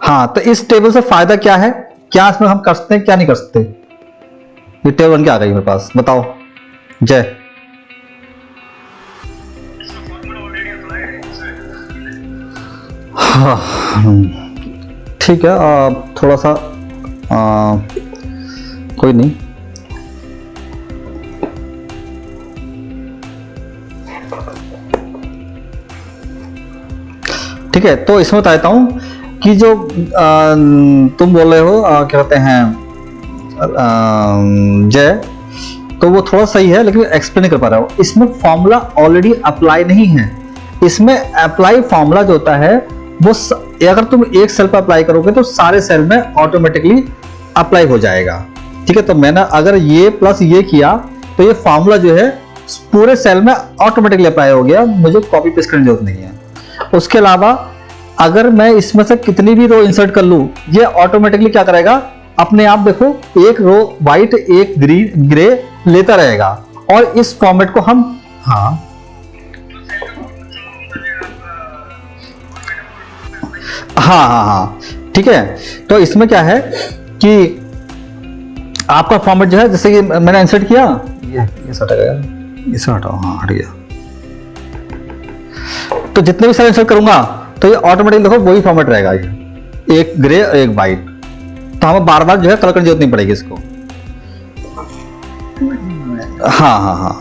हाँ, तो इस टेबल से फायदा क्या है, क्या इसमें हम कर सकते हैं, क्या नहीं कर सकते। ये टेबल बन के आ गई मेरे पास, बताओ जय। हाँ ठीक है, थोड़ा सा कोई नहीं। ठीक है, तो इसमें बता देता हूं कि जो तुम बोल रहे हो क्या कहते हैं जय, तो वो थोड़ा सही है, लेकिन एक्सप्लेन नहीं कर पा रहा हूं। इसमें फॉर्मूला ऑलरेडी अप्लाई नहीं है। इसमें अप्लाई फॉर्मूला जो होता है वो अगर तुम एक सेल पर अप्लाई करोगे तो सारे सेल में ऑटोमेटिकली अप्लाई हो जाएगा। ठीक है, तो मैंने अगर ये प्लस ये किया तो ये फॉर्मूला जो है पूरे सेल में ऑटोमेटिकली अप्लाई हो गया, मुझे कॉपी पेस्ट करने की जरूरत नहीं है। उसके अलावा अगर मैं इसमें से कितनी भी रो इंसर्ट कर लूं, ये ऑटोमेटिकली क्या करेगा, अपने आप देखो एक रो व्हाइट एक ग्रीन ग्रे लेता रहेगा। और इस फॉर्मेट को हम हाँ हाँ हाँ हाँ ठीक है, तो इसमें क्या है कि आपका फॉर्मेट जो है, जैसे कि मैंने इंसर्ट किया, ये सट गया, इसे हटाओ, हाँ हट गया। तो जितने भी सेल इंसर्ट करूंगा तो ये ऑटोमेटिकली देखो वही फॉर्मेट रहेगा, ये एक ग्रे और एक व्हाइट। तो हमें बार बार जो है कलर करने की जरूरत नहीं पड़ेगी इसको। हाँ हाँ हाँ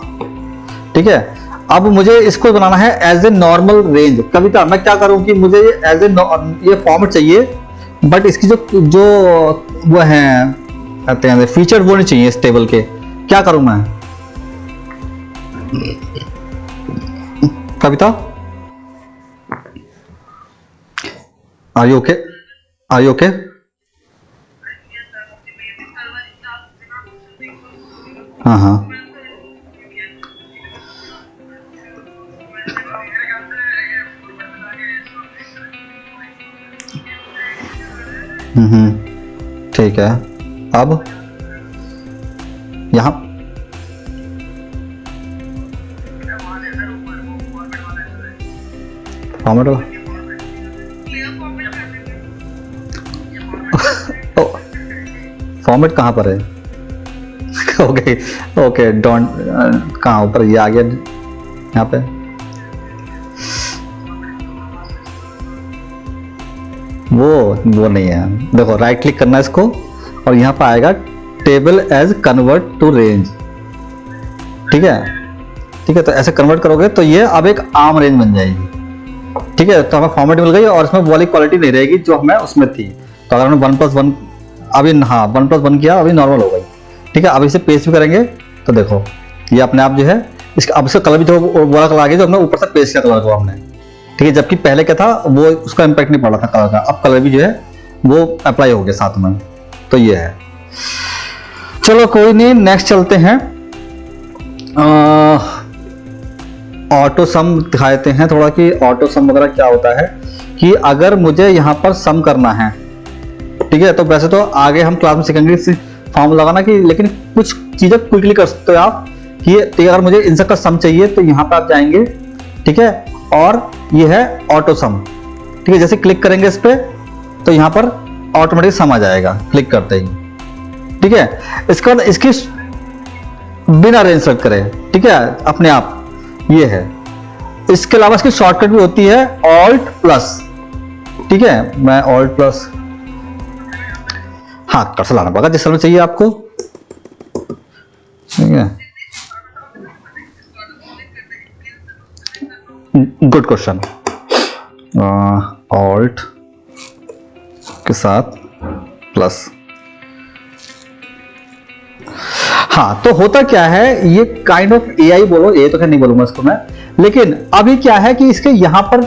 ठीक है, अब मुझे इसको बनाना है एज ए नॉर्मल रेंज। कविता, मैं क्या करूं कि मुझे एज ए ये फॉर्मेट चाहिए, बट इसकी जो वो है कहते हैं फीचर वो नहीं चाहिए इस टेबल के। क्या करूं मैं Kavita? Are you okay? Are you okay? हाँ हाँ ठीक है। अब यहां फॉर्मेट फॉर्मेट कहां पर है? ओके ओके, डोंट कहां ऊपर ये आ गया यहाँ पे। वो नहीं है, देखो राइट क्लिक करना है इसको और यहाँ पर आएगा table as convert to range. ठीक है ठीक है, तो ऐसे कन्वर्ट करोगे तो ये अब एक आम रेंज बन जाएगी। ठीक है, तो हमें फॉर्मेट मिल गई और इसमें वाली क्वालिटी नहीं रहेगी जो हमें उसमें थी। तो अगर हमने 1+1 अभी, हाँ 1+1 किया, अभी नॉर्मल हो गई। ठीक है, अब इसे पेस्ट भी करेंगे तो देखो ये अपने आप जो है इसका अब इसका कलर भी जो वाला कलर आ गया जो हमने ऊपर से पेस्ट किया कलर को हमने। ठीक है, जबकि पहले क्या था वो उसका इम्पैक्ट नहीं पड़ रहा था कलर का, अब कलर भी जो है वो अप्लाई हो गया साथ में। तो ये है, चलो कोई नहीं, नेक्स्ट चलते हैं। ऑटो सम दिखा देते हैं थोड़ा कि ऑटो सम वगैरह क्या होता है। कि अगर मुझे यहाँ पर सम करना है, ठीक है, तो वैसे तो आगे हम क्लास में सीखेंगे फॉर्म लगाना की, लेकिन कुछ चीजें क्विकली कर सकते हो आप कि अगर मुझे इन सब का सम चाहिए तो यहाँ पर आप जाएंगे। ठीक है, और ये है ऑटो सम। ठीक है, जैसे क्लिक करेंगे इस पे तो यहाँ पर ऑटोमेटिक सम आ जाएगा क्लिक करते ही। ठीक है, इसके बाद इसकी बिना रेंज सेलेक्ट करें, ठीक है, अपने आप ये है। इसके अलावा इसकी शॉर्टकट भी होती है ऑल्ट प्लस। ठीक है, मैं ऑल्ट प्लस, हाँ कर्सर लाना पड़ेगा जिस समय चाहिए आपको। ठीक है, गुड क्वेश्चन। ऑल्ट के साथ प्लस। हाँ, तो होता क्या है, ये काइंड ऑफ एआई बोलो, ये तो खैर नहीं बोलूंगा इसको मैं, लेकिन अभी क्या है कि इसके यहां पर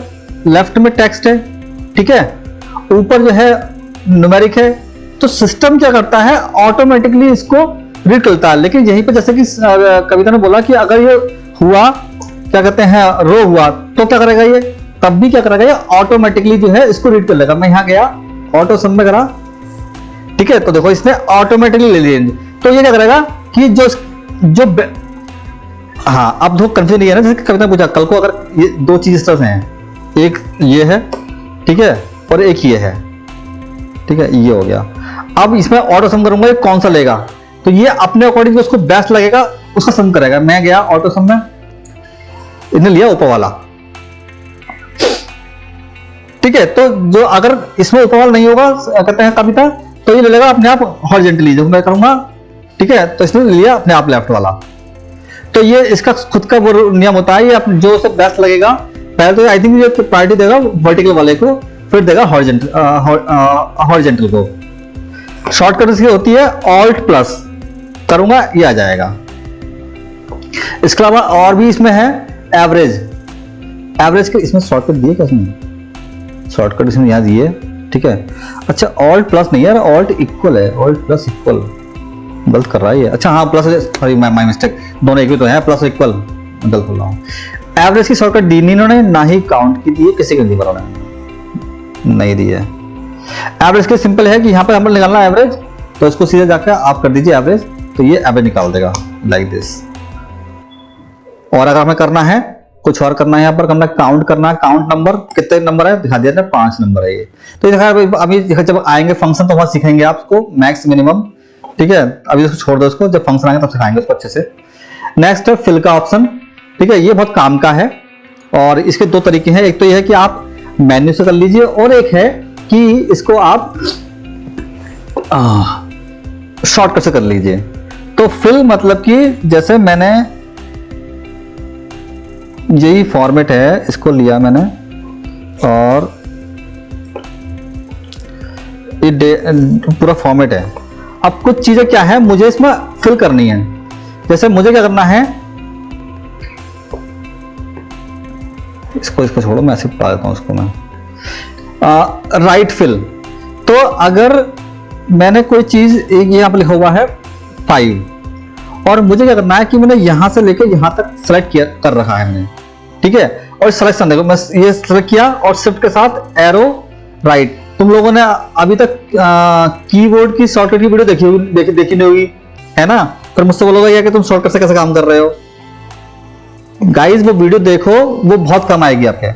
लेफ्ट में टेक्स्ट है, ठीक है, ऊपर जो है न्यूमेरिक है, तो सिस्टम क्या करता है ऑटोमेटिकली इसको रीड करता है। लेकिन यहीं पर जैसे कि कविता ने बोला कि अगर ये हुआ क्या कहते हैं रो हुआ तो क्या करेगा ये, तब भी क्या करेगा ये ऑटोमेटिकली जो है इसको रीड कर लेगा। मैं यहां गया ऑटो सम में करा, ठीक है, तो देखो इसने ऑटोमेटिकली ले लिया। तो ये क्या करेगा कि जो हाँ, अब दो कंफ्यूजन नहीं है ना, जैसे कविता पूछा कल को अगर ये दो चीज इस तरह से हैं, एक ये है, ठीक है, और एक ये है, ठीक है, ये हो गया। अब इसमें ऑटो सम करूंगा, ये कौन सा लेगा, तो ये अपने अकॉर्डिंग उसको बेस्ट लगेगा उसका सम करेगा। मैं गया ऑटो सम में, इसने लिया ऊपर वाला, ठीक है। तो जो अगर इसमें ऊपर वाला नहीं होगा कहते हैं कभी तक, तो ये ले लेगा अपने आप हॉरिजॉन्टली, जो मैं करूंगा, ठीक है। तो इसने लिया अपने आप लेफ्ट वाला। तो ये इसका खुद का वो नियम होता है, ये जो उसे बेस्ट लगेगा, पहले तो आई थिंक ये प्रायोरिटी देगा वर्टिकल वाले को, फिर देगा हॉरिजॉन्टल को। शॉर्टकट इसकी होती है ऑल्ट प्लस करूंगा, ये आ जाएगा। इसके अलावा और भी इसमें है एवरेज। एवरेज के इसमें शॉर्टकट दिए क्या, इसमें शॉर्टकट इसमें यहां दिए, ठीक है। अच्छा ऑल्ट प्लस नहीं यार, ऑल्ट इक्वल है, ऑल्ट प्लस इक्वल गलत कर रहा है ये। अच्छा हाँ प्लस, सॉरी माय मिस्टेक, दोनों एक भी तो है, प्लस इक्वल गलत बोल रहा हूँ। एवरेज की शॉर्टकट दी नहीं इन्होंने, ना ही काउंट की दी है, किसी को नहीं बोला नहीं दी है। एवरेज के सिंपल है कि यहाँ पर हमें निकालना एवरेज, तो इसको सीधे जाकर आप कर दीजिए एवरेज, तो ये एवरेज निकाल देगा लाइक दिस। और अगर हमें करना है कुछ और करना है, यहाँ पर करना काउंट करना है, काउंट नंबर कितने नंबर है दिखा दिया था, 5 नंबर है ये। तो अभी जब आएंगे फंक्शन तो वहां सीखेंगे आपको मैक्स मिनिमम, ठीक है। अभी इसको छोड़ दो, इसको जब फंक्शन आएंगे तब सिखाएंगे उसको अच्छे से। नेक्स्ट है फिल का ऑप्शन, ठीक है। ये बहुत काम का है और इसके 2 तरीके हैं, एक तो ये है कि आप मेन्यू से कर लीजिए, और एक है कि इसको आप शॉर्टकट से कर लीजिए। तो फिल मतलब कि जैसे मैंने यही फॉर्मेट है, इसको लिया मैंने और ये पूरा फॉर्मेट है। अब कुछ चीजें क्या है मुझे इसमें फिल करनी है, जैसे मुझे क्या करना है, इसको छोड़ो, मैं ऐसे बता देता हूं इसको मैं, राइट फिल। तो अगर मैंने कोई चीज एक यहां पर लिखा हुआ है 5, और मुझे क्या करना है कि मैंने यहां से लेकर यहां तक सेलेक्ट किया कर रखा है मैंने, ठीक है। और सिलेक्शन देखो, मैं ये सेलेक्ट किया और शिफ्ट के साथ एरो राइट। तुम लोगों ने अभी तक कीबोर्ड की शॉर्टकट की वीडियो देखी नहीं होगी, है ना। फिर मुझसे बोलोगे यार कि तुम शॉर्टकट से कैसे काम कर रहे हो। गाइस वो वीडियो देखो, वो बहुत कम आएगी आपके।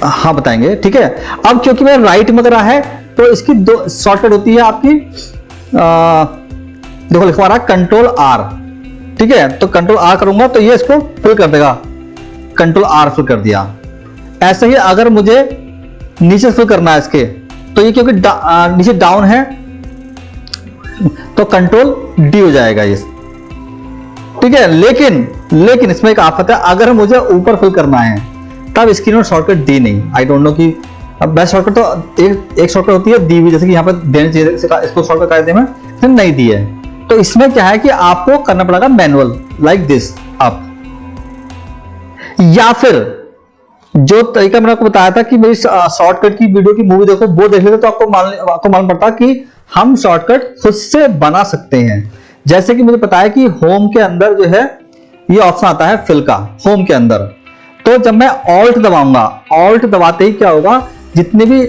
हाँ बताएंगे, ठीक है। अब क्योंकि मेरा राइट में करा है तो इसकी 2 शॉर्टकट होती है आपकी, देखो लिखवा रहा कंट्रोल आर, ठीक है। तो कंट्रोल आर करूंगा तो ये इसको फिल कर देगा, कंट्रोल आर फिल कर दिया। ऐसे ही अगर मुझे नीचे फिल करना है इसके, तो ये क्योंकि नीचे डाउन है तो कंट्रोल डी हो जाएगा ये, ठीक है। लेकिन इसमें एक आफत है, अगर मुझे ऊपर फिल करना है तब इसकी इन्होंने शॉर्टकट दी नहीं। आई डोंट नो कि अब बेस्ट शॉर्टकट तो एक शॉर्टकट होती है दी हुई, जैसे कि यहाँ पर देने चाहिए, इसको शॉर्टकट कायदे में नहीं दी है। तो इसमें क्या है कि आपको करना पड़ेगा मैनुअल लाइक दिस अप, या फिर जो तरीका मैंने आपको बताया था कि मेरी शॉर्टकट की वीडियो की मूवी देखो, वो देख लेते तो आपको मालूम पड़ता कि हम शॉर्टकट खुद से बना सकते हैं। जैसे कि मुझे पता है कि होम के अंदर जो है ये ऑप्शन आता है फिल का, होम के अंदर। तो जब मैं ऑल्ट दबाऊंगा, ऑल्ट दबाते ही क्या होगा, जितने भी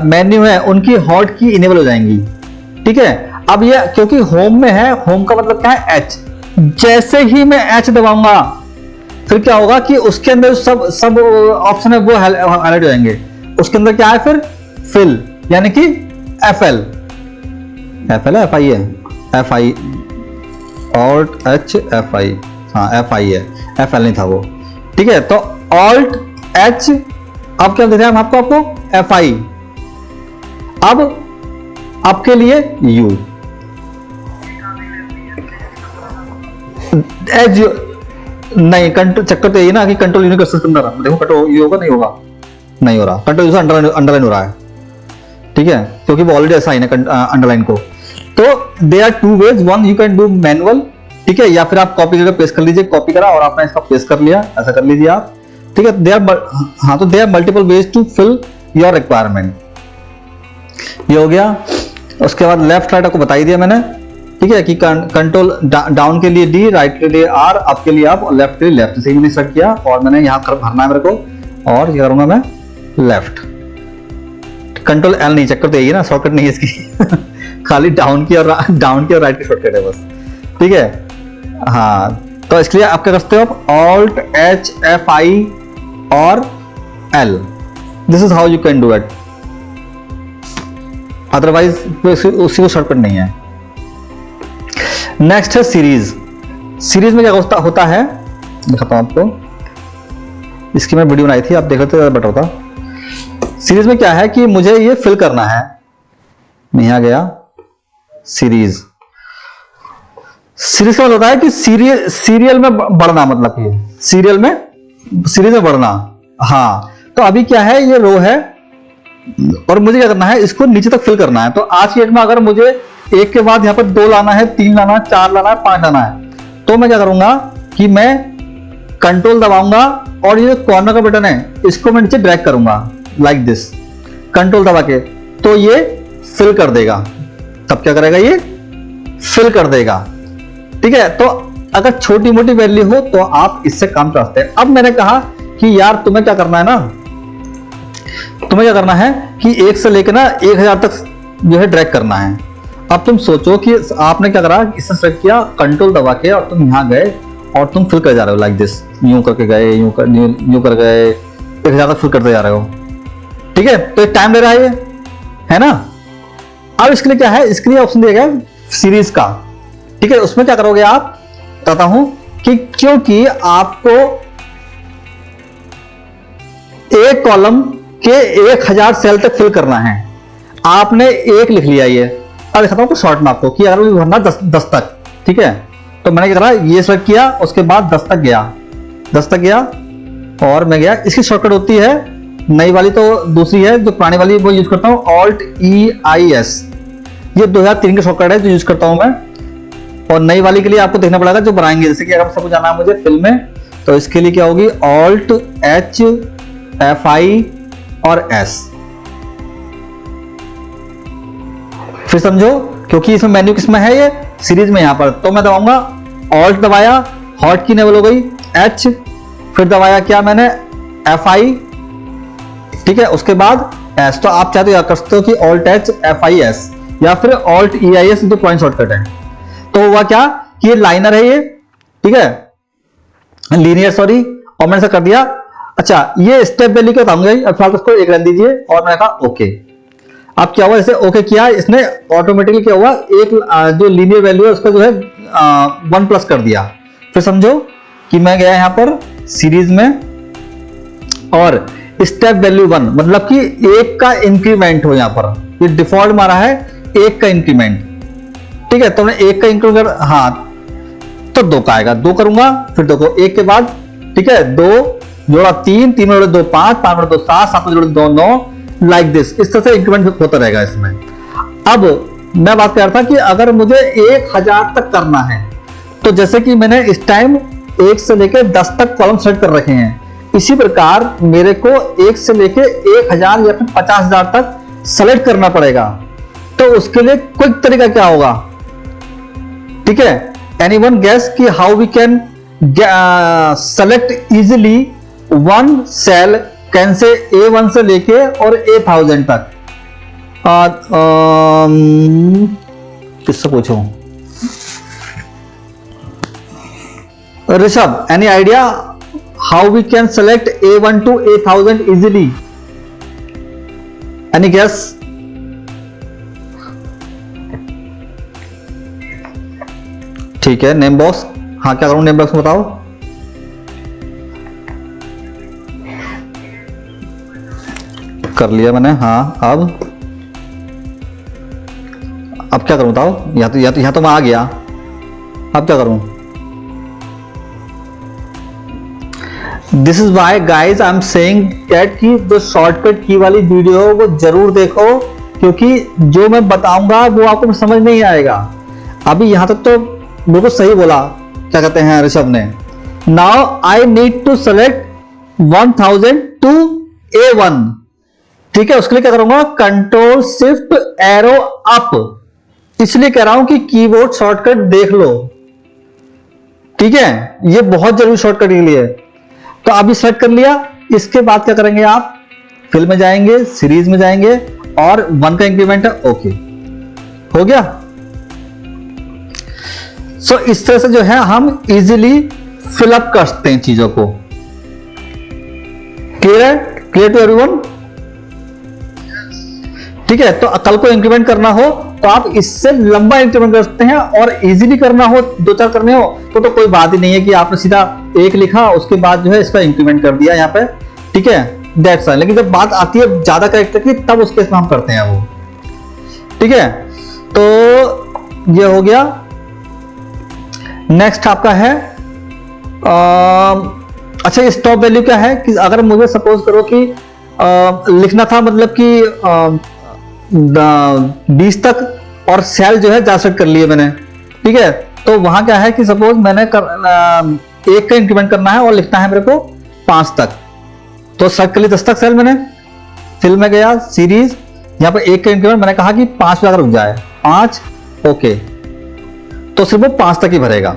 मेन्यू है उनकी हॉट की इनेबल हो जाएंगी, ठीक है। अब ये क्योंकि होम में है, होम का मतलब क्या है एच, जैसे ही मैं एच दबाऊंगा फिर क्या होगा कि उसके अंदर सब ऑप्शन है वो हाईलाइट हो जाएंगे। उसके अंदर क्या है फिर फिल, यानी कि एफएल है, एफआई है, एफआई ऑल्ट एच एफआई, हाँ एफआई है, एफएल नहीं था वो, ठीक है। तो ऑल्ट एच, अब क्या देते हैं हम आपको एफआई। अब आपके लिए यू एच नहीं, कंट्रोल चक्कर तो यही ना कि कंट्रोल यूनिक सिस्टम कर रहा है। देखो कंट्रोल यू होगा, नहीं हो रहा, कंट्रोल यूजर अंडरलाइन हो रहा है, ठीक है, क्योंकि वो ऑलरेडी असाइन है अंडरलाइन को। तो they are 2 ways, 1 you can do manual, ठीक है, या फिर आप कॉपी करके पेस्ट कर लीजिए, कॉपी करा और आपने इसका पेस्ट कर लिया, ऐसा कर लीजिए आप, ठीक है। They are multiple ways to fill your requirement. ये हो गया। उसके बाद लेफ्ट राइट आपको बता ही दिया मैंने, ठीक है, कि कंट्रोल डाउन के लिए डी, राइट के लिए आर, अप के लिए अप और लेफ्ट के लिए लेफ्ट। से मैंने सेट किया और मैंने यहाँ भरना है मेरे को, और ये करूंगा मैं लेफ्ट। कंट्रोल एल नहीं, चक्कर तो यही ना, शॉर्टकट नहीं है इसकी खाली डाउन की और राइट की शॉर्टकट है बस, ठीक है। हाँ, तो इसके लिए आप क्या करते हो, ऑल्ट एच एफ आई और L. This is how you can do it. Otherwise उसी को शॉर्टकट नहीं है। नेक्स्ट है सीरीज। सीरीज में क्या होता है दिखाता हूं आपको, इसकी मैं वीडियो बनाई थी, आप देख लेते ज्यादा बेटर होता। सीरीज में क्या है कि मुझे ये फिल करना है, नहीं आ गया सीरीज। सीरीज का मतलब होता है कि सीरियल में बढ़ना, मतलब कि सीरीज में बढ़ना। हाँ, तो अभी क्या है, ये रो है और मुझे क्या करना है, इसको नीचे तक फिल करना है। तो आज की डेट में अगर मुझे एक के बाद यहाँ पर 2 लाना है, 3 लाना है, 4 लाना है, 5 लाना है, तो मैं क्या करूंगा कि मैं कंट्रोल दबाऊंगा और ये कॉर्नर का बटन है इसको मैं नीचे ड्रैग करूंगा लाइक दिस, कंट्रोल दबा के, तो ये फिल कर देगा। तब क्या करेगा, ये फिल कर देगा। ठीक है, तो अगर छोटी मोटी वैल्यू हो तो आप इससे काम चला सकते हैं। अब मैंने कहा कि यार तुम्हें क्या करना है ना, तुम्हें क्या करना है कि 1 से लेकर ना 1000 तक जो है ड्रैग करना है। अब तुम सोचो कि आपने क्या करा, इससे सेलेक्ट किया कंट्रोल दबा के और तुम यहां गए और तुम फिल कर जा रहे हो लाइक दिस, यूं करके गए, यूं कर गए, 1000 तक फिल करते जा रहे हो। ठीक है, तो एक टाइम ले रहा है ना। अब इसके लिए क्या है, इसके लिए ऑप्शन दिया गया सीरीज का। ठीक है, उसमें क्या करोगे आप, बताता हूं कि क्योंकि आपको एक कॉलम के 1000 सेल तक फिल करना है, आपने 1 लिख लिया। ये अब दिखाता हूं शॉर्ट में आपको कि अगर मुझे भरना 10 तक। ठीक है, तो मैंने क्या करा, ये सेलेक्ट किया, उसके बाद 10 तक गया और मैं गया। इसकी शॉर्टकट होती है, नई वाली तो दूसरी है, जो पुरानी वाली वो यूज करता हूं Alt EIS, ये 2003 की शॉर्टकट है जो यूज करता हूं मैं। और नई वाली के लिए आपको देखना पड़ेगा जो बनाएंगे, जैसे कि अगर सबको जाना है मुझे फिल्म में, तो इसके लिए क्या होगी Alt H FI और S। फिर समझो, क्योंकि इसमें मेन्यू किसमें है, ये सीरीज में यहां पर, तो मैं दबाऊंगा Alt दबाया, हॉट की लेवल हो गई H, फिर दबाया क्या मैंने FI। ठीक है, उसके बाद S। तो आप चाहते हो कर सकते हो कि Alt H FIS या फिर Alt EIS, जो पॉइंट शॉर्टकट है। तो हुआ क्या कि ये लाइनर है ये, ठीक है, लीनियर सॉरी, और मैंने ऐसा कर दिया। अच्छा, ये स्टेप वैल्यू क्या बताऊंगा, अब फिलहाल उसको 1 रन दीजिए और मैंने कहा ओके। अब क्या हुआ, जैसे ओके किया इसने, ऑटोमेटिकली क्या हुआ, एक जो लीनियर वैल्यू है उसका जो है 1 प्लस कर दिया। फिर समझो कि मैं गया यहां पर सीरीज में और स्टेप वैल्यू 1, मतलब कि 1 का इंक्रीमेंट हो, यहां पर ये डिफॉल्ट मारा है 1 का इंक्रीमेंट। ठीक है, तो मैं 1 का इंक्रीमेंट, हाँ, तो 2 का आएगा, 2 करूंगा, फिर 2 को 1 के बाद, ठीक है, 2 जोड़ा 3, 3 जोड़े 2 5, 5 जोड़े 2 7, 7 जोड़े 2 9, लाइक दिस। इस तरह से इंक्रीमेंट होता रहेगा इसमें। अब मैं बात कर रहा था कि अगर मुझे 1000 तक करना है, तो जैसे कि मैंने इस टाइम 1 से लेकर 10 तक कॉलम सेलेक्ट कर रखे हैं, इसी प्रकार मेरे को 1 से लेकर 1000 या फिर 50,000 तक सेलेक्ट करना पड़ेगा। तो उसके लिए क्विक तरीका क्या होगा, ठीक है, एनीवन गेस कि how we can select easily 1 cell, can say A1 से लेके और A1000 तक। किससे पूछूं, Rishabh, any idea how we can select A1 to A1000 easily, any guess? ठीक है, नेम बॉक्स, हाँ क्या करूं नेम बॉक्स में बताओ। कर लिया मैंने, हाँ। अब क्या करूं बताओ, या तो मैं आ गया, अब क्या करूं? This is why guys I am saying that कि जो शॉर्टकट की वाली वीडियो वो जरूर देखो, क्योंकि जो मैं बताऊंगा वो आपको समझ नहीं आएगा। अभी यहां तक तो बिल्कुल सही बोला, क्या कहते हैं ऋषभ ने। Now I need to select 1000 to A1। ठीक है, उसके लिए क्या करूंगा, कंट्रोल शिफ्ट एरो अप। इसलिए कह रहा हूं कि कीबोर्ड शॉर्टकट देख लो, ठीक है, ये बहुत जरूरी शॉर्टकट के लिए। तो अभी सेलेक्ट कर लिया, इसके बाद क्या करेंगे आप, फिल में जाएंगे, सीरीज में जाएंगे और 1 का इंक्रीमेंट है, ओके हो गया। सो इस तरह से जो है हम इजीली फिलअप कर सकते हैं चीजों को। क्लियर है? Clear to everyone? ठीक है, तो कल को इंक्रीमेंट करना हो तो आप इससे लंबा इंक्रीमेंट कर सकते हैं, और इजीली करना हो, 2-4 करने हो तो कोई बात ही नहीं है कि आपने सीधा 1 लिखा उसके बाद जो है इसका इंक्रीमेंट कर दिया यहाँ पे, ठीक है, दैट्स फाइन। लेकिन जब बात आती है ज्यादा कैरेक्टर की तब उसके हम करते हैं वो, ठीक है। तो ये हो गया। नेक्स्ट आपका है अच्छा, स्टॉप वैल्यू क्या है कि अगर मुझे सपोज करो कि लिखना था मतलब कि 20 तक और सेल जो है सेट कर लिए मैंने, ठीक है। तो वहां क्या है कि सपोज मैंने 1 का इंक्रीमेंट करना है और लिखना है मेरे को 5 तक, तो सेट कर ली 10 तक सेल मैंने, फिल में गया सीरीज, यहाँ पर 1 का इंक्रीमेंट मैंने कहा कि 5 पे अगर रुक जाए 5, ओके, तो सिर्फ वो 5 तक ही भरेगा,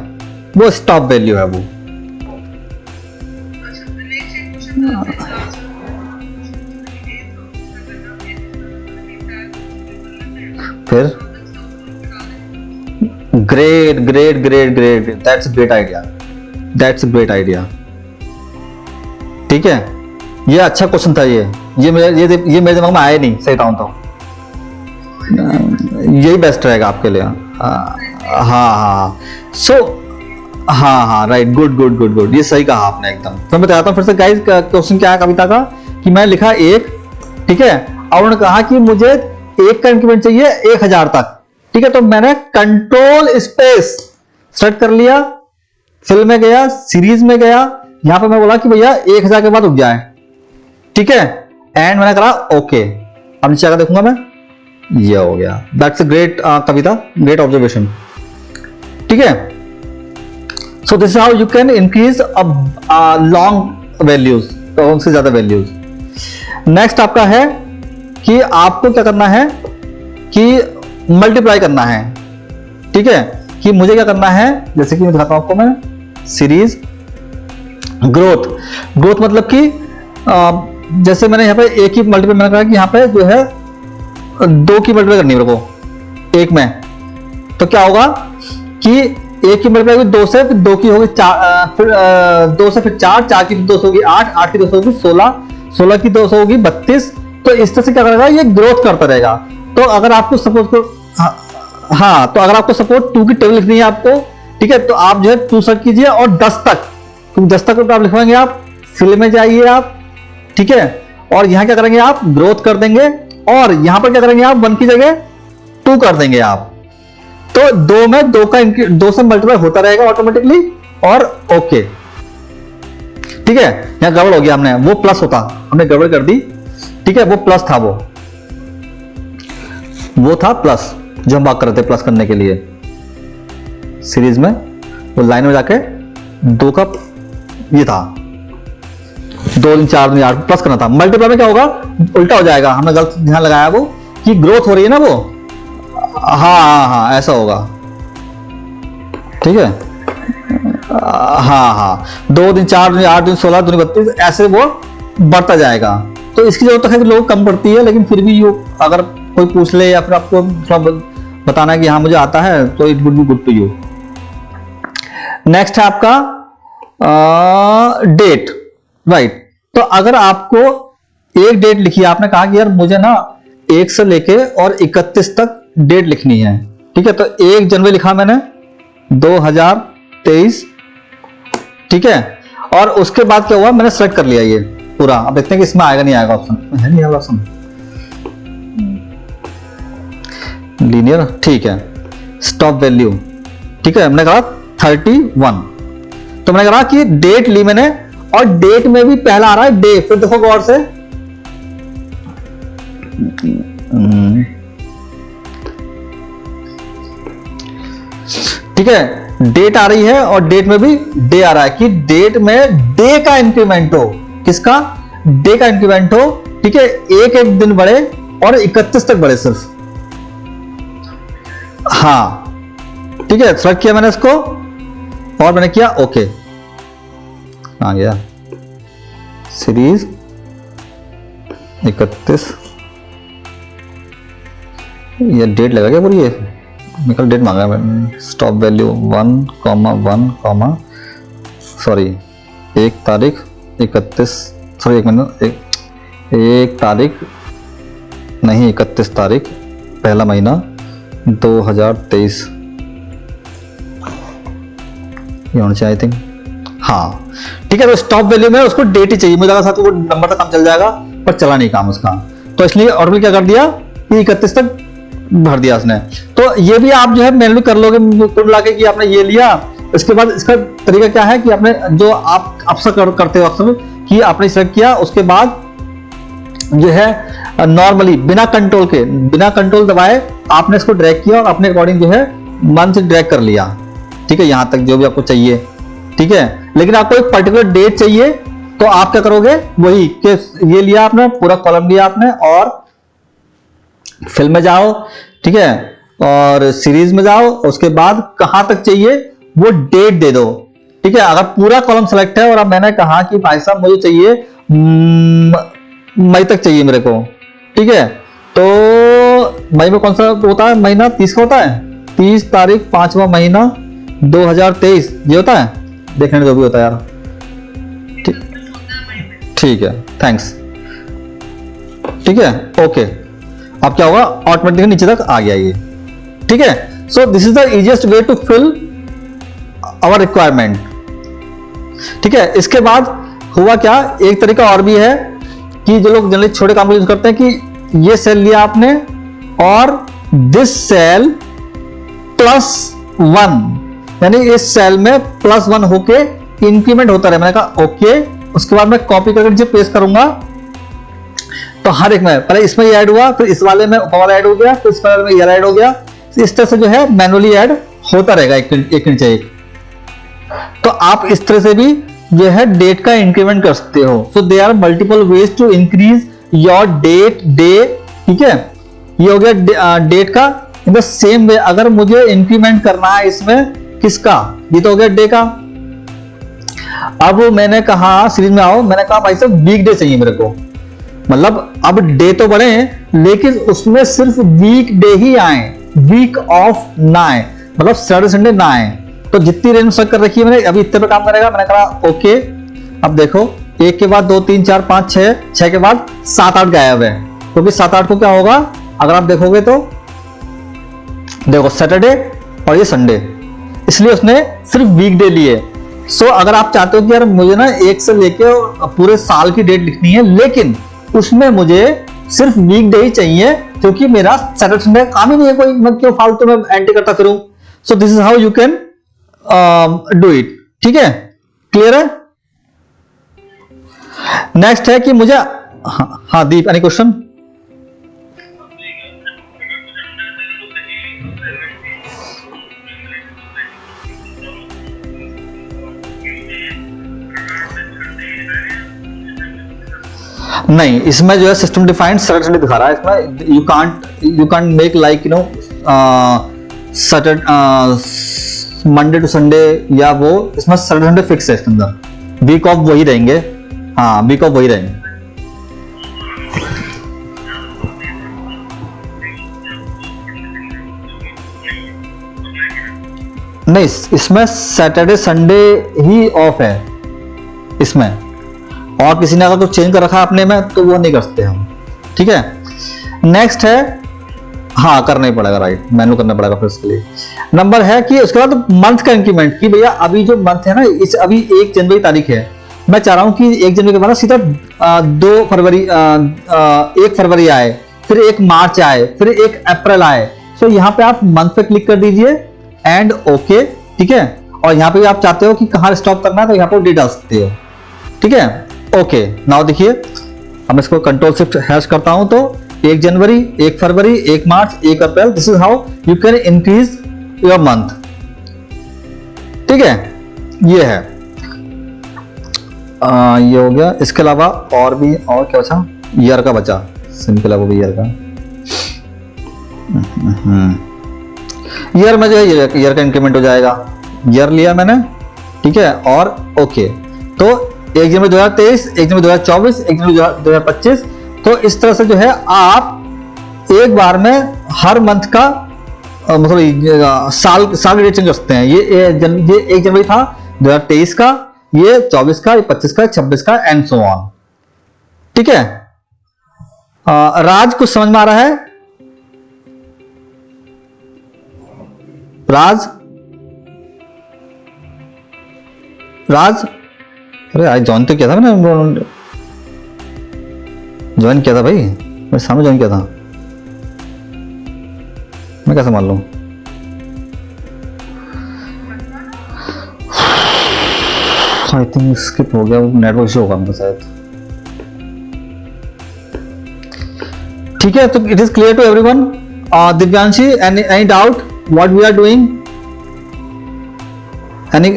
वो स्टॉप वैल्यू है वो। फिर great great great great, that's great idea, that's great idea, ठीक है। ये अच्छा क्वेश्चन था, ये मेरे दिमाग में आया नहीं, सही बताऊं तो यही बेस्ट रहेगा आपके लिए। हाँ सो हाँ right, good good good good, ये सही कहा आपने एकदम। तो मैं बताता हूँ फिर से गाइस, क्वेश्चन क्या है कविता का कि मैं लिखा 1, ठीक है, और उन्होंने कहा कि मुझे 1 का इंक्रीमेंट चाहिए 1000 तक, ठीक है। तो मैंने कंट्रोल स्पेस सेट कर लिया, फिल में गया, सीरीज में गया, यहां पे मैं बोला कि भैया 1000 के बाद रुक जाए, ठीक है, एंड मैंने कहा ओके। अब नीचे आकर देखूंगा मैं, ये हो गया। That's a great Kavita, great observation, ठीक है। So this is how you can increase long values, तो उनसे ज्यादा वैल्यूज। नेक्स्ट आपका है कि आपको क्या करना है कि मल्टीप्लाई करना है, ठीक है, कि मुझे क्या करना है, जैसे कि मैं दिखाता हूं आपको, मैं सीरीज ग्रोथ, ग्रोथ मतलब कि जैसे मैंने यहाँ पे 1 की मल्टीप्लाई, मैंने कहा कि यहाँ पे जो है 2 की मल्टीप्लाई करनी है मेरे को 1 में, तो क्या होगा कि 1 की मल्टीप्लाई होगी 2 से, फिर 2 की होगी 4, फिर 2 से फिर 4, 4 की 2 से होगी 8, 8 की 2 से होगी 16, 16 की 2 से होगी 32। तो इस तरह से क्या करेगा, ये ग्रोथ करता रहेगा। तो अगर आपको सपोज को हाँ, तो अगर आपको सपोज 2 की टेबल लिखनी है आपको, ठीक है, तो आप जो है 2 सेट कीजिए और 10 तक, क्योंकि 10 तक आप लिखवाएंगे, आप फिल में जाइए आप, ठीक है, और यहां क्या करेंगे आप ग्रोथ कर देंगे, और यहां पर क्या करेंगे आप 1 की जगह 2 कर देंगे आप। तो 2 में 2 से मल्टीप्लाई होता रहेगा ऑटोमेटिकली, और ओके, ठीक है। यहां गड़बड़ हो गया, हमने वो प्लस होता, हमने गड़बड़ कर दी, ठीक है, वो प्लस था, वो था प्लस, जो हम बात कर रहे थे प्लस करने के लिए सीरीज में, वो लाइन में जाके 2 का ये था, 2 3 4 8 प्लस करना था। मल्टीप्लाई में क्या होगा, उल्टा हो जाएगा, हमने गलत ध्यान लगाया वो कि ग्रोथ हो रही है ना वो, हाँ ऐसा होगा, ठीक है, हाँ 2 3 4 2 8 2 16 2 32, ऐसे वो बढ़ता जाएगा। तो इसकी जरूरत है कि लोग कम पड़ती है, लेकिन फिर भी यो अगर कोई पूछ ले या फिर आपको थोड़ा बताना है कि हाँ मुझे आता है, तो it would be good to you. Next है आपका डेट, राइट। तो अगर आपको एक डेट लिखी है, आपने कहा कि यार मुझे ना 1 से लेके और 31 तक डेट लिखनी है, ठीक है, तो 1 जनवरी लिखा मैंने 2023, ठीक है, और उसके बाद क्या हुआ, मैंने सेलेक्ट कर लिया ये पूरा। अब देखते हैं कि इसमें आएगा नहीं आएगा ऑप्शन, है नहीं आएगा ऑप्शन लीनियर, ठीक है, स्टॉप वैल्यू, ठीक है, मैंने कहा 31, तो मैंने कहा कि डेट ली मैंने, और डेट में भी पहला आ रहा है डे, फिर देखो गौर से, ठीक है, डेट आ रही है और डेट में भी डे आ रहा है, कि डेट में डे का इंक्रीमेंट हो, किसका, डे का इंक्रीमेंट हो, ठीक है, एक दिन बढ़े और 31 तक बढ़े सिर्फ, हाँ, ठीक है। सेलेक्ट किया मैंने इसको और मैंने किया ओके, आ गया सीरीज 31, ये डेट लगा क्या पूरी, ये डेट मांगा मैंने, स्टॉप वैल्यू 1,1, सॉरी 1 तारीख 31, सॉरी 1 मिनट, 1 तारीख नहीं, 31 तारीख पहला महीना 2023 ये होना चाहिए आई थिंक। हाँ ठीक है, तो स्टॉप वैल्यू में उसको डेट ही चाहिए, मुझे लगा साथ वो नंबर तक काम चल जाएगा, पर चला नहीं काम उसका, तो इसलिए ऑटोमेटिक क्या कर दिया कि 31 तक भर दिया उसने। तो ये भी आप जो है मैनुअली कर लोगे कुल मिला के कि आपने ये लिया। इसके बाद इसका तरीका क्या है कि आपने जो आप अक्सर करते हो अक्सर कि आपने सेलेक्ट किया, उसके बाद जो है नॉर्मली बिना कंट्रोल दबाए आपने इसको ड्रैग किया और अपने अकॉर्डिंग जो है मंथ ड्रैग कर लिया, ठीक है, यहां तक जो भी आपको चाहिए, ठीक है। लेकिन आपको एक पर्टिकुलर डेट चाहिए तो आप क्या करोगे, वही कि ये लिया आपने, पूरा कॉलम लिया आपने और फिल में जाओ, ठीक है, और सीरीज में जाओ, उसके बाद कहां तक चाहिए वो डेट दे दो, ठीक है। अगर पूरा कॉलम सेलेक्ट है और अब मैंने कहा कि भाई साहब मुझे चाहिए मई तक चाहिए मेरे को, ठीक है, तो मई में कौन सा होता है महीना, 30 का होता है, 30 तारीख 5वां महीना 2023 ये होता है, देखने जो भी होता है यार, ठीक है, थैंक्स, ठीक है, ओके। अब क्या होगा, ऑटोमेटिकली नीचे तक आ गया ये, ठीक है। So this is the easiest way to fill our requirement, ठीक है। इसके बाद हुआ क्या, एक तरीका और भी है कि जो लोग जनरली छोटे काम यूज करते हैं कि ये सेल लिया आपने और दिस सेल +1, यानी इस सेल में +1 होके इंक्रीमेंट होता रहे। मैंने कहा ओके, उसके बाद मैं कॉपी करके नीचे पेस्ट करूंगा, तो हर एक में पहले इसमें ये ऐड हुआ, फिर इस वाले में ऊपर वाला ऐड हो गया, फिर इस वाले में ये ऐड हो गया, इस तरह से जो है मैनुअली ऐड होता रहेगा एक नीचे एक। तो आप इस तरह से भी जो है डेट का इंक्रीमेंट कर सकते हो। So there are multiple ways to increase your date day, ठीक है। ये हो गया डेट का। इन द सेम वे अगर मुझे इंक्रीमेंट करना है इसमें किसका, ये तो हो गया डे का। अब मैंने कहा सीरीज में आओ, मैंने कहा भाई साहब वीक डे चाहिए मेरे को, मतलब अब डे तो बढ़े लेकिन उसमें सिर्फ वीक डे ही आए, वीक ऑफ ना आए, मतलब सैटरडे संडे ना आए। तो जितनी रेंज सेट कर रखी है मैंने, अभी इतने पे काम करेगा। मैंने कहा ओके, अब देखो 1 के बाद 2 3 4 5 6 के बाद 7 8 गायब है, क्योंकि 7 8 को क्या होगा अगर आप देखोगे तो देखो सैटरडे और ये संडे, इसलिए उसने सिर्फ वीक डे लिए। सो अगर आप चाहते हो कि यार मुझे ना 1 से लेके पूरे साल की डेट लिखनी है, लेकिन उसमें मुझे सिर्फ वीक डे ही चाहिए, क्योंकि मेरा सैटरडे संडे काम ही नहीं है कोई, मैं क्यों फालतू में एंट्री करता फिरूं। So this is how you can do it, ठीक है, क्लियर है। नेक्स्ट है कि मुझे हाँ दीप एनी क्वेश्चन। नहीं, इसमें जो है सिस्टम डिफाइंड सैटरडे संडे दिखा रहा है। इसमें you can't make like you know Saturday Monday to Sunday, या वो इसमें सैटरडे संडे फिक्स है इसके अंदर, वीक ऑफ वही रहेंगे, हाँ वीक ऑफ वही रहेंगे। नहीं, इसमें सैटरडे संडे ही ऑफ है इसमें, और किसी ने अगर कुछ चेंज कर रखा है अपने में तो वो नहीं कर सकते हम, ठीक है। नेक्स्ट है, हाँ करना ही पड़ेगा, राइट, मैन्यू करना पड़ेगा फिर इसके लिए। नंबर है कि उसके बाद मंथ का इंक्रीमेंट, कि भैया अभी जो मंथ है ना, इस अभी 1 जनवरी तारीख है, मैं चाह रहा हूं कि 1 जनवरी के बाद सीधा 2 फरवरी 1 फरवरी आए, फिर 1 मार्च आए, फिर 1 अप्रैल आए। सो यहाँ पे आप मंथ पे क्लिक कर दीजिए एंड ओके, ठीक है। और यहाँ पे भी आप चाहते हो कि कहाँ स्टॉप करना है तो यहाँ पर डेट डाल सकते हो, ठीक है, ओके। नाउ देखिए, अब इसको कंट्रोल शिफ्ट हैश करता हूं तो 1 जनवरी 1 फरवरी 1 मार्च 1 अप्रैल, this is how you can increase your month, ठीक है, ये है। ये हो गया। इसके अलावा और भी, और क्या बचा, ईयर का बचा, सिंपल है वो भी ईयर का। ईयर में जो है ईयर का इंक्रीमेंट हो जाएगा, ईयर लिया मैंने, ठीक है, और ओके। तो 1 जनवरी 2023, 1 जनवरी 2024, 1 जनवरी 2025। तो इस तरह से जो है आप एक बार में हर मंथ का मतलब साल की डेट चेंज कर सकते हैं। ये 1 जनवरी था 2023 का, ये 24 का, 25 का, 26 का एंड सो ऑन, ठीक है, राज कुछ समझ में आ रहा है? राज राज अरे आज ज्वाइन तो किया था मैंने, ज्वाइन किया था भाई, मैं सामने ज्वाइन किया था, मैं कैसे मान लूं? आई थिंक स्किप हो गया, नेटवर्क इशू होगा मेरे शायद। ठीक है, तो it is clear to everyone. Divyanshi, any doubt what we are doing? Any?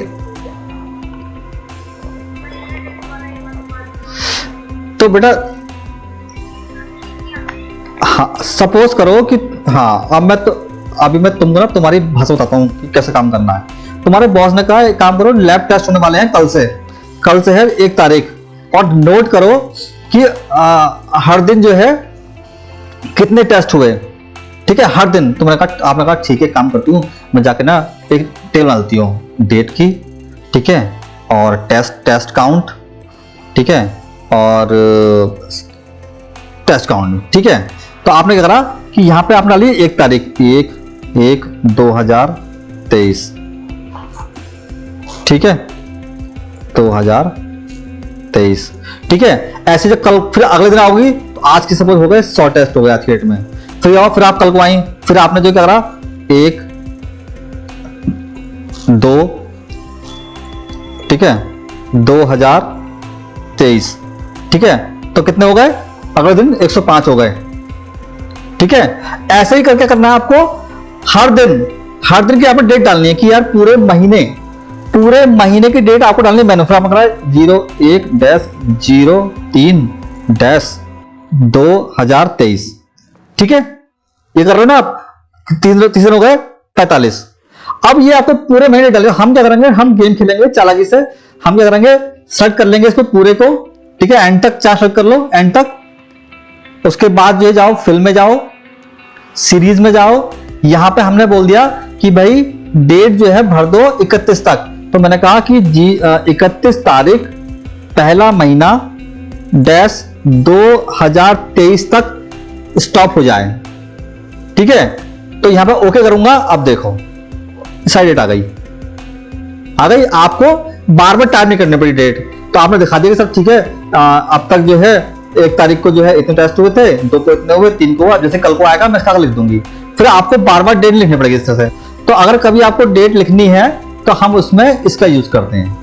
तो बेटा हाँ, सपोज करो कि हाँ, अभी मैं तुमको ना तुम्हारी भाषा बताता हूँ कि कैसे काम करना है। तुम्हारे बॉस ने कहा एक काम करो, लैब टेस्ट होने वाले हैं कल से है 1 तारीख, और नोट करो कि हर दिन जो है कितने टेस्ट हुए। ठीक है, हर दिन। तुमने कहा, आपने कहा ठीक है, काम करती हूँ मैं, जाके ना एक टेबल डालती हूँ डेट की, ठीक है, और टेस्ट काउंट, ठीक है, और टेस्ट काउंट, ठीक है। तो आपने क्या करा कि यहाँ पे आपने डाली 1 तारीख, 1/1/2023, ठीक है, 2023, ठीक है। ऐसे जब कल फिर अगले दिन आओगी तो आज की सपोज हो गए 100 टेस्ट हो गए आज की डेट में, फिर आओ, फिर आप कल को आई, फिर आपने जो क्या करा 1 2, ठीक है, 2023, ठीक है, तो कितने हो गए अगले दिन? 105 हो गए, ठीक है। ऐसे ही करके करना है आपको, हर दिन की आपने डेट डालनी है कि यार पूरे महीने की डेट आपको डालनी है। मैंने फिर आपने करा 01-03-2023, ठीक है, ये कर रहे हो ना आप। 3 दिन हो गए 45। अब ये आपको पूरे महीने डालेगा। हम क्या करेंगे, हम गेम खेलेंगे चालाकी से, हम क्या करेंगे, सर्च कर लेंगे इसको पूरे को, ठीक है, एंड तक 4 सर्च कर लो, एंड तक। उसके बाद जो जाओ फिल्म में जाओ, सीरीज में जाओ, यहां पे हमने बोल दिया कि भाई डेट जो है भर दो 31 तक। तो मैंने कहा कि 31 तारीख पहला महीना डैश 2023 तक स्टॉप हो जाए, ठीक है। तो यहां पे ओके करूंगा। अब देखो साइड डेट आ गई। आपको बार बार टाइप नहीं करनी पड़ी डेट, तो आपने दिखा दिया कि सब ठीक है। अब तक जो है 1 तारीख को जो है इतने टेस्ट हुए थे, 2 को इतने हुए, 3 को हुआ, जैसे कल को आएगा मैं इसका लिख दूंगी। फिर आपको बार बार डेट लिखनी पड़ेगी इस तरह से। तो अगर कभी आपको डेट लिखनी है तो हम उसमें इसका यूज करते हैं।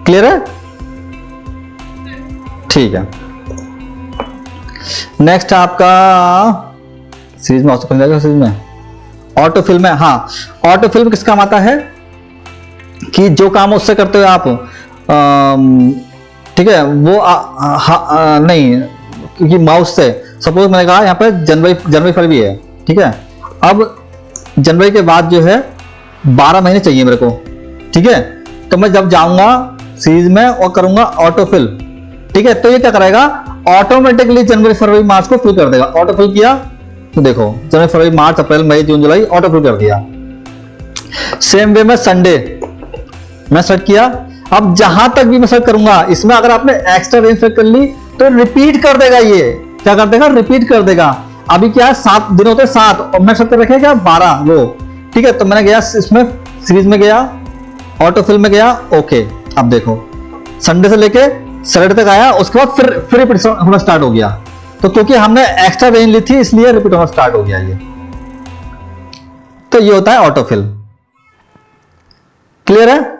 क्लियर है? ठीक है। नेक्स्ट आपका सीरीज में सीरीज में ऑटो फिल्म है। हाँ, ऑटो फिल्म किस काम आता है कि जो काम उससे करते हो आप, ठीक है, वो नहीं, क्योंकि माउस से सपोज मैंने कहा यहाँ पे जनवरी फरवरी है, ठीक है। अब जनवरी के बाद जो है 12 महीने चाहिए मेरे को, ठीक है। तो मैं जब जाऊंगा सीरीज में और करूंगा ऑटो फिल, ठीक है, तो ये क्या करेगा, ऑटोमेटिकली जनवरी फरवरी मार्च को फिल कर देगा। ऑटो फिल किया तो देखो जनवरी फरवरी मार्च अप्रैल मई जून जुलाई ऑटो फिल कर दिया। सेम वे में संडे मैं सेट किया। अब जहां तक भी मैं सेट करूंगा, इसमें अगर आपने एक्स्ट्रा रेंज सेट कर ली तो रिपीट कर देगा। ये क्या कर देगा, रिपीट कर देगा। अभी क्या 7 दिन होते हैं, 7 और मैं सेट कर रखे क्या 12 वो, ठीक है। तो मैंने गया इसमें सीरीज में गया, ऑटो फिल्म में गया, ओके। अब देखो संडे से लेके सैटरडे तक आया, उसके बाद फिर रिपीट होना स्टार्ट हो गया। तो क्योंकि हमने एक्स्ट्रा रेंज ली थी इसलिए रिपीट होना स्टार्ट हो गया ये। तो ये होता है ऑटो फिल। क्लियर है?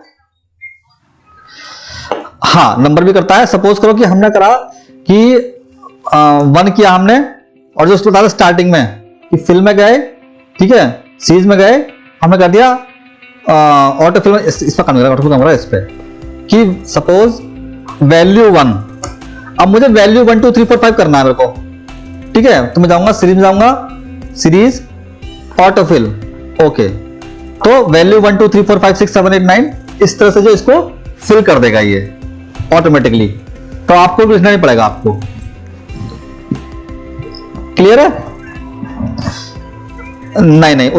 हाँ, नंबर भी करता है। सपोज करो कि हमने करा कि 1 किया हमने, और जो उसको बता स्टार्टिंग में कि फिल्म में गए, ठीक है, सीरीज में गए, हमने कर दिया ऑटो फिल्म। इस पर काम करा, ऑटो फिल्म करा इस पे कि सपोज वैल्यू 1। अब मुझे वैल्यू 1 2 3 4 5 करना है मेरे को, ठीक है। तो मैं जाऊंगा सीरीज में, जाऊंगा सीरीज ऑटो फिल, ओके। तो वैल्यू 1 2 3 4 5 6 7 8 9 इस तरह से जो इसको फिल कर देगा ये ऑटोमेटिकली। तो आपको भी लिखना नहीं पड़ेगा आपको। क्लियर है? नहीं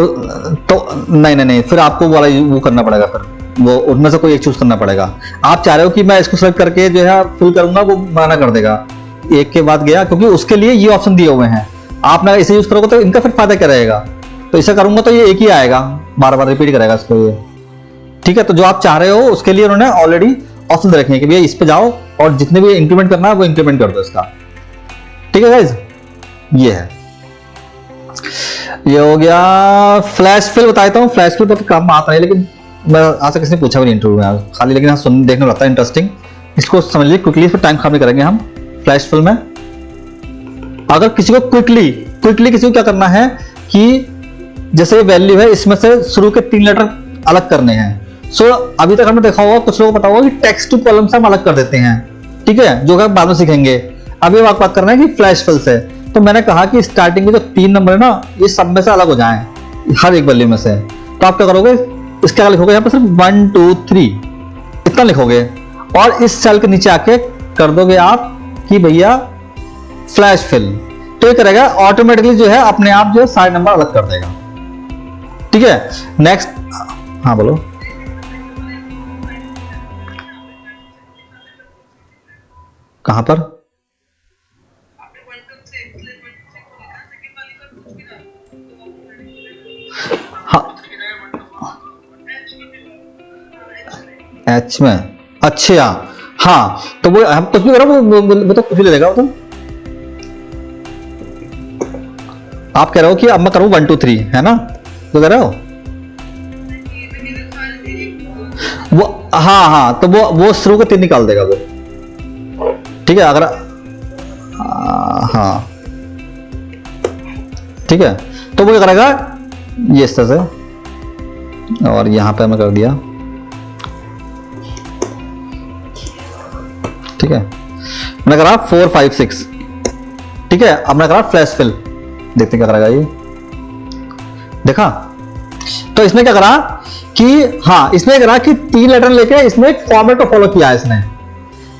तो नहीं, फिर आपको वाला वो करना पड़ेगा, फिर वो उनमें से कोई एक चूज करना पड़ेगा। आप चाह रहे हो कि मैं इसको सेलेक्ट करके जो है फिल करूंगा, वो मना कर देगा। एक के बाद गया, क्योंकि उसके लिए ये ऑप्शन दिए हुए हैं। आपने इसे यूज करोगे तो इनका फिर फायदा क्या रहेगा, तो इसे करूंगा तो ये एक ही आएगा, बार बार रिपीट करेगा इसको ये। ठीक है, तो जो आप चाह रहे हो उसके लिए उन्होंने ऑलरेडी ऑप्शन दे रखे हैं कि भैया इस पे जाओ और जितने भी इंक्रीमेंट करना है वो इंक्रीमेंट कर दो इसका। ठीक है गाइज, ये है, ये हो गया फ्लैश फिल। बताता हूँ फ्लैश फिल बहुत काम आता है, लेकिन मैं आज तक किसी ने पूछा भी नहीं इंटरव्यू में खाली, लेकिन सुनने देखने में लगता है इंटरेस्टिंग। इसको समझ लीजिए क्विकली, इस पर टाइम खराब नहीं करेंगे हम। फ्लैश फिल में अगर किसी को क्विकली किसी को क्या करना है कि जैसे वैल्यू है इसमें से शुरू के 3 लेटर अलग करने हैं। सो अभी तक हमने देखा होगा, कुछ लोगों को पता होगा कि टेक्स्ट टू कॉलम से हम अलग कर देते हैं। ठीक है, जो कि बाद में सीखेंगे। अभी बात करना है कि फ्लैश फिल से। तो मैंने कहा कि स्टार्टिंग के जो 3 नंबर है ना, ये सब में से अलग हो जाएं, हर एक वैल्यू में से। तो आप क्या करोगे, इसके आगे लिखोगे यहाँ पे सिर्फ 1 2 3 इतना लिखोगे, और इस सेल के नीचे आके कर दोगे आप कि भैया फ्लैश फिल। तो ये करेगा ऑटोमेटिकली जो है अपने आप जो सारे नंबर अलग कर देगा। ठीक है, नेक्स्ट। हाँ बोलो। कहां पर? हाँ, एच में। अच्छा, हाँ, तो वो हम कुछ भी करो वो तो कुछ भी ले लेगा वो तो। आप कह रहे हो कि अब मैं करूं 1 2 3, है ना, तो कह रहे हो वो। हाँ, तो वो शुरू के 3 निकाल देगा वो। ठीक है, अगर हाँ ठीक है, तो वो क्या करेगा, ये इस तरह से, और यहां पे मैं कर दिया। ठीक है, मैंने करा 4 5 6। ठीक है, अब मैंने करा फ्लैश फिल, देखते क्या करेगा ये। देखा, तो इसने क्या करा कि हाँ, इसने करा कि 3 लेटर लेके इसने एक फॉर्मेट को फॉलो किया इसने,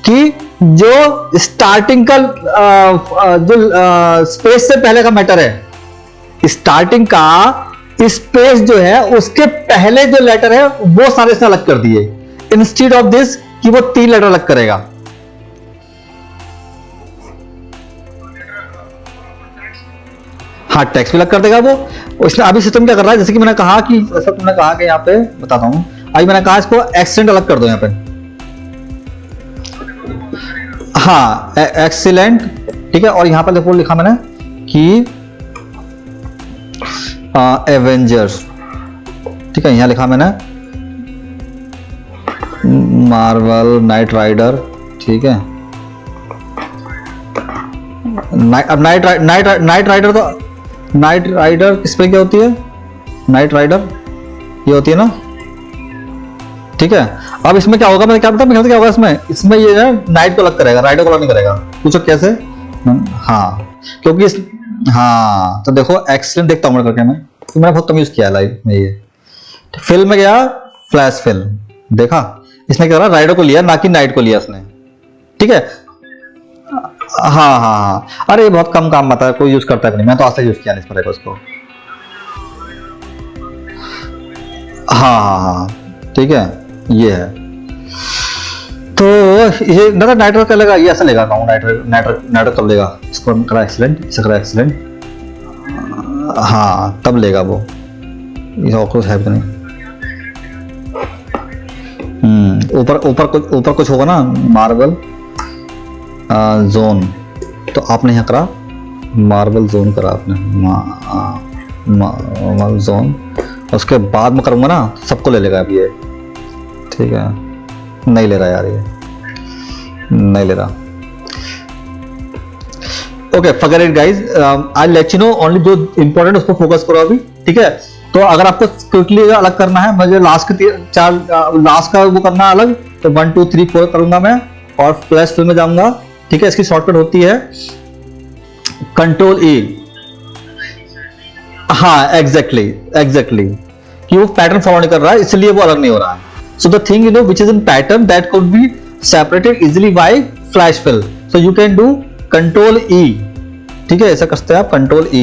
कि जो स्टार्टिंग का जो स्पेस से पहले का मैटर है, स्टार्टिंग का स्पेस जो है उसके पहले जो लेटर है वो सारे से अलग कर दिए, इंस्टेड ऑफ दिस कि वो 3 लेटर अलग करेगा। हाँ, टेक्स्ट भी अलग कर देगा वो। इसने अभी सिस्टम क्या कर रहा है, जैसे कि मैंने कहा कि जैसा तुमने कहा कि यहाँ पे बताता हूं, अभी मैंने कहा इसको एक्सेलेंट अलग कर दो यहाँ पे। हाँ, एक्सीलेंट। ठीक है, और यहां पर देखो लिखा मैंने कि एवेंजर्स। ठीक है, यहां लिखा मैंने मार्वल, नाइट राइडर। ठीक है, अब नाइट राइडर तो नाइट राइडर किस पे क्या होती है, नाइट राइडर ये होती है ना। ठीक है, अब इसमें क्या होगा, मैं क्या बता, क्या होगा इसमें ये है नाइट को अलग करेगा, राइडर को अलग नहीं करेगा। पूछो कैसे? हाँ, क्योंकि हाँ, तो देखो एक्सीलेंट देखता हूं मैं करके, मैं तो मैंने बहुत कम यूज किया लाइव में ये। फिल में गया फ्लैश फिल, देखा इसने क्या करा, राइडर को लिया ना कि नाइट को लिया इसने। ठीक है, हाँ, अरे बहुत कम काम आता है, कोई यूज करता है नहीं, मैं तो आज तक यूज किया नहीं इस पर उसको। हाँ, ठीक है, ये है। तो ये ना नाइट्रो कर लेगा, ये ऐसा लेगा नाइट्रो तब लेगा, इसको करा एक्सीलेंट, इसे करा एक्सीलेंट। हाँ, तब लेगा वो, ये और कुछ है भी नहीं। ऊपर कुछ होगा ना, मार्वल जोन, तो आपने यहाँ करा मार्वल जोन करा आपने, मार्वल जोन। उसके बाद में करूंगा ना, सबको ले लेगा अब ये। ठीक है, नहीं ले रहा यार, ये नहीं ले रहा। Okay, forget it guys, I let you know only जो इंपॉर्टेंट उसको फोकस करो अभी। ठीक है, तो अगर आपको क्विकली अलग करना है, मुझे लास्ट के 4 लास्ट का वो करना है अलग, तो 1 2 3 4 करूंगा मैं, और फ्लैश फिल में जाऊंगा। ठीक है, इसकी शॉर्टकट होती है कंट्रोल ई। हाँ, एग्जैक्टली कि वो पैटर्न फॉलो नहीं कर रहा है, इसलिए वो अलग नहीं हो रहा है। So the thing which is in pattern that could be separated easily by flash fill. So you can do Control E. ठीक है, ऐसा करते हैं आप Control E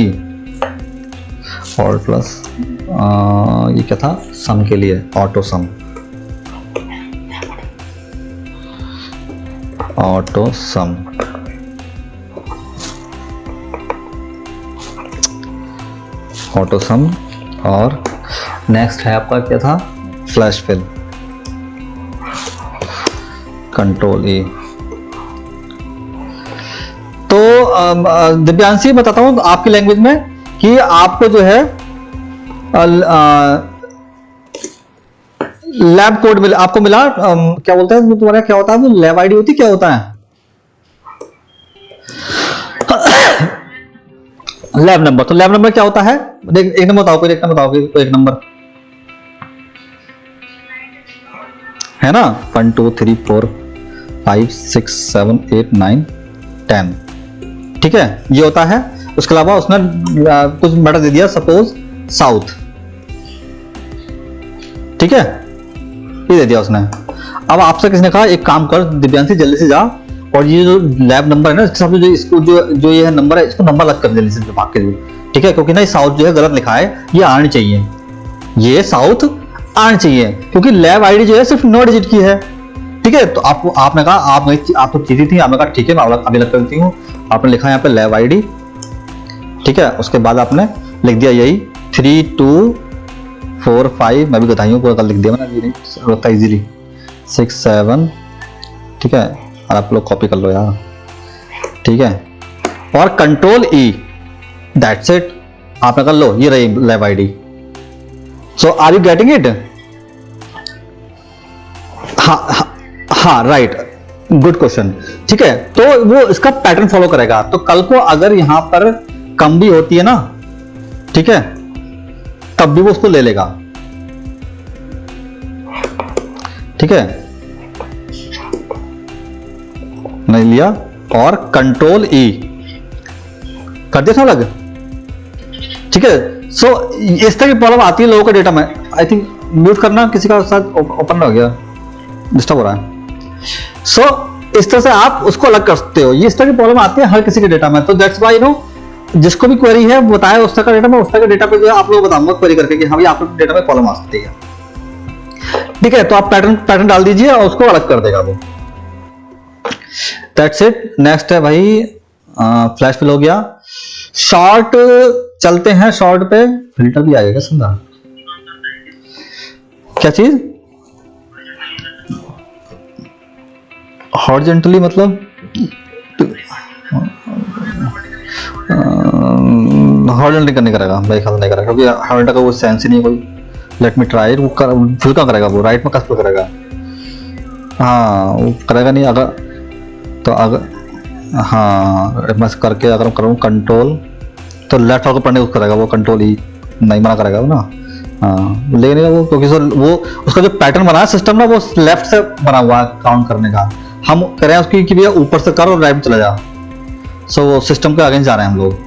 और प्लस ये क्या था, सम के लिए ऑटो सम, ऑटो सम, और नेक्स्ट है आपका क्या था, फ्लैश फिल, कंट्रोल ई। तो दिव्यांशी बताता हूं आपकी लैंग्वेज में कि आपको जो है लैब कोड मिला, आपको मिला, क्या बोलते हैं तुम्हारा, क्या होता है वो लैब आईडी होती, क्या होता है, लैब नंबर। तो लैब नंबर क्या होता है, एक नंबर बताओ, कोई एक नंबर बताओ, कोई एक नंबर है ना, 1 2 3 4 5 6 7 8 9 10, ठीक है, ये होता है। उसके अलावा उसने कुछ मैटर दे दिया, सपोज साउथ, ठीक है, ये दे दिया उसने। अब आपसे किसने कहा एक काम कर दिव्यांशी, जल्दी से जा और ये जो लैब नंबर है ना, इसके साथ जो इसको जो ये नंबर है, इसको नंबर लग कर जल्दी से भाग के दे, ठीक है, क्योंकि ना ये साउथ जो है गलत लिखा है, ये आनी चाहिए, ये साउथ आनी चाहिए, क्योंकि लैब आईडी जो है सिर्फ 9 डिजिट की है, ठीक है। तो आपने कहा आप तो चीज़ी थी, आपने कहा ठीक है मैं अभी लग कर देती हूँ, आपने लिखा यहाँ पे लैब आईडी, ठीक है। उसके बाद आपने लिख दिया यही 3 2 4 5, मैं भी बताइए पूरा लिख दिया मैंने इजीली, 6 7, ठीक है, और आप लोग कॉपी कर लो यार, ठीक है, और कंट्रोल ई, दैट्स इट, आपने कर लो, ये रही lab ID. So are you getting it? हाँ राइट, गुड क्वेश्चन, ठीक है। तो वो इसका पैटर्न फॉलो करेगा, तो कल को अगर यहां पर कम भी होती है ना, ठीक है, तब भी वो उसको ले लेगा, ठीक है, नहीं लिया, और कंट्रोल ई कर दिया अलग, ठीक है। सो इस तरह की प्रॉब्लम आती है लोगों के डेटा में। आई थिंक म्यूट करना, किसी का साथ ओपन हो गया, डिस्टर्ब हो रहा है। सो इस तरह से आप उसको अलग कर सकते हो, ये इस तरह की प्रॉब्लम आती है हर किसी के डेटा में। तो दैट्स व्हाई नो जिसको भी क्वेरी है वो बताए उस तरह का डेटा में, उस तरह के डेटा पे जो है आप लोग बताऊंगा क्वेरी करके कि हाँ भाई आप लोग डेटा में प्रॉब्लम आ सकती है, ठीक है। तो आप पैटर्न डाल दीजिए और उसको अलग कर देगा वो, दैट्स इट। नेक्स्ट है भाई फ्लैश फिल हो गया, शॉर्ट चलते हैं, शॉर्ट पे फिल्टर भी आएगा समझा, क्या चीज हॉरिजॉन्टली मतलब हॉरिजॉन्टली करने करेगा मेरे ख्याल नहीं करेगा, क्योंकि हॉरिजॉन्टल का वो सेंस ही नहीं कोई। लेट मी ट्राई, वो फिर क्या करेगा वो, राइट में कस करेगा, हाँ वो करेगा नहीं, अगर तो अगर हाँ मैं करके अगर करूँ कंट्रोल तो लेफ्ट होकर पढ़ने को करेगा वो, कंट्रोल ही नहीं मना करेगा वो ना, हाँ लेकिन वो क्योंकि सर वो उसका जो पैटर्न बना है सिस्टम ना, वो लेफ्ट से बना हुआ है काउंट करने का, हम कह रहे हैं उसकी कि भैया ऊपर से कर और राइट में चला जा, सो वो सिस्टम के आगे जा रहे हैं हम लोग।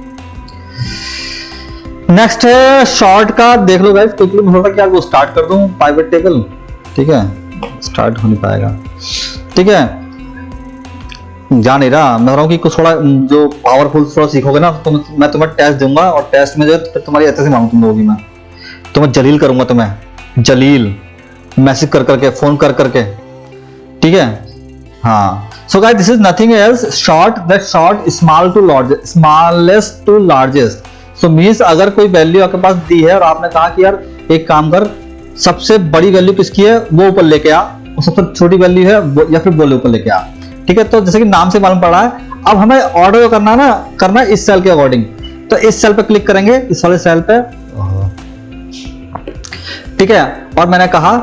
नेक्स्ट है शॉर्ट का, देख लो गाइस क्विकली, मैं थोड़ा क्या वो स्टार्ट कर दूं पाइवट टेबल, ठीक है, स्टार्ट हो नहीं पाएगा, ठीक है, जा नहीं रहा। मैं कह रहा हूँ कि कुछ थोड़ा जो पावरफुल थोड़ा सीखोगे ना तो मैं तुम्हें टेस्ट दूंगा, और टेस्ट में जो फिर तुम्हारी अच्छे से मांगू तुम लोगोगी, मैं तुम्हें जलील करूंगा, तुम्हें जलील मैसेज कर करके, फोन कर करके, ठीक है, हाँ। So guys this is nothing else, sort, that sort small to largest, smallest to largest. So means अगर कोई वैल्यू आपके पास दी है और आपने कहा कि यार एक काम कर, सबसे बड़ी वैल्यू किसकी है वो ऊपर लेके आ, और सबसे छोटी वैल्यू है या फिर वो ऊपर लेके आ, ठीक है। तो जैसे कि नाम से मालूम पड़ रहा है, अब हमें ऑर्डर करना ना, करना इस सेल के अकॉर्डिंग, तो इस सेल पे क्लिक करेंगे, इस वाले सेल पे, ठीक है। और मैंने कहा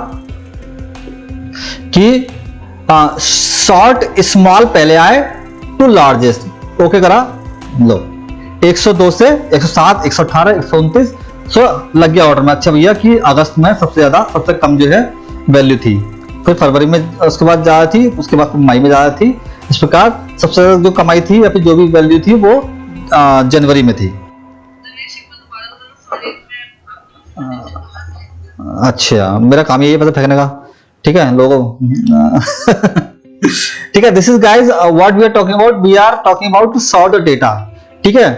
कि शॉर्ट स्मॉल पहले आए टू लार्जेस्ट, ओके करा लो, 102 से 107 118 129, सो लग गया ऑर्डर में। अच्छा भैया कि अगस्त में सबसे ज्यादा सबसे कम जो है वैल्यू थी, फिर फरवरी में उसके बाद ज्यादा थी, उसके बाद मई में ज्यादा थी, इस प्रकार सबसे ज्यादा जो कमाई थी या फिर जो भी वैल्यू थी वो जनवरी में थी। अच्छा मेरा काम यही है पता फेंकने का, ठीक है लोगों ठीक है। This is guys what we are talking about, we are talking about to sort the data, ठीक है।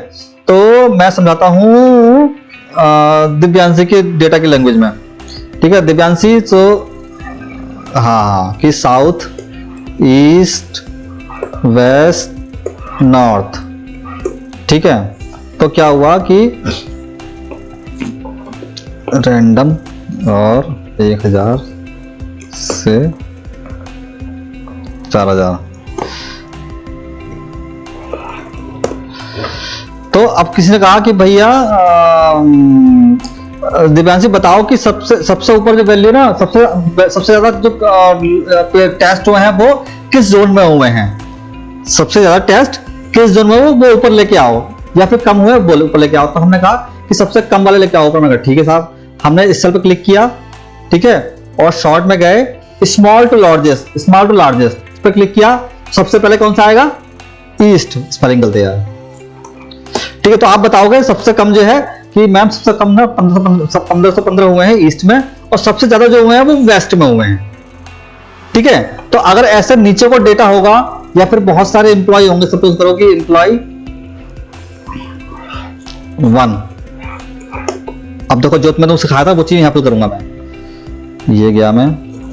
तो मैं समझाता हूँ दिव्यांशी के डेटा की लैंग्वेज में, ठीक है। दिव्यांशी तो हाँ कि साउथ ईस्ट वेस्ट नॉर्थ, ठीक है। तो क्या हुआ कि रैंडम और 1000 से 4000। तो अब किसी ने कहा कि भैया दिव्यांशी बताओ कि सबसे ऊपर जो वैल्यू ना, सबसे ज्यादा जो टेस्ट हुए हैं वो किस जोन में हुए हैं, सबसे ज्यादा टेस्ट किस जोन में वो ऊपर लेके आओ, या फिर कम हुए वो ऊपर लेके आओ। तो हमने कहा कि सबसे कम वाले लेके आओ ऊपर। मैंने कहा ठीक है साहब। हमने इस सेल पे क्लिक किया, ठीक है, और शॉर्ट में गए small to largest, small to largest इस पर क्लिक किया। सबसे पहले कौन सा आएगा? ईस्ट। स्पेलिंग गलती है, ठीक है। तो आप बताओगे सबसे कम जो है कि मैम सबसे कम ना 1515 हुए हैं ईस्ट में, और सबसे ज्यादा जो हुए हैं वो वेस्ट में हुए हैं, ठीक है। तो अगर ऐसे नीचे को डेटा होगा या फिर बहुत सारे एम्प्लॉय होंगे, सपोज करो कि एम्प्लॉय 1, अब देखो जो मैंने सिखाया था वो चीज यहां पर करूंगा मैं। ये गया मैं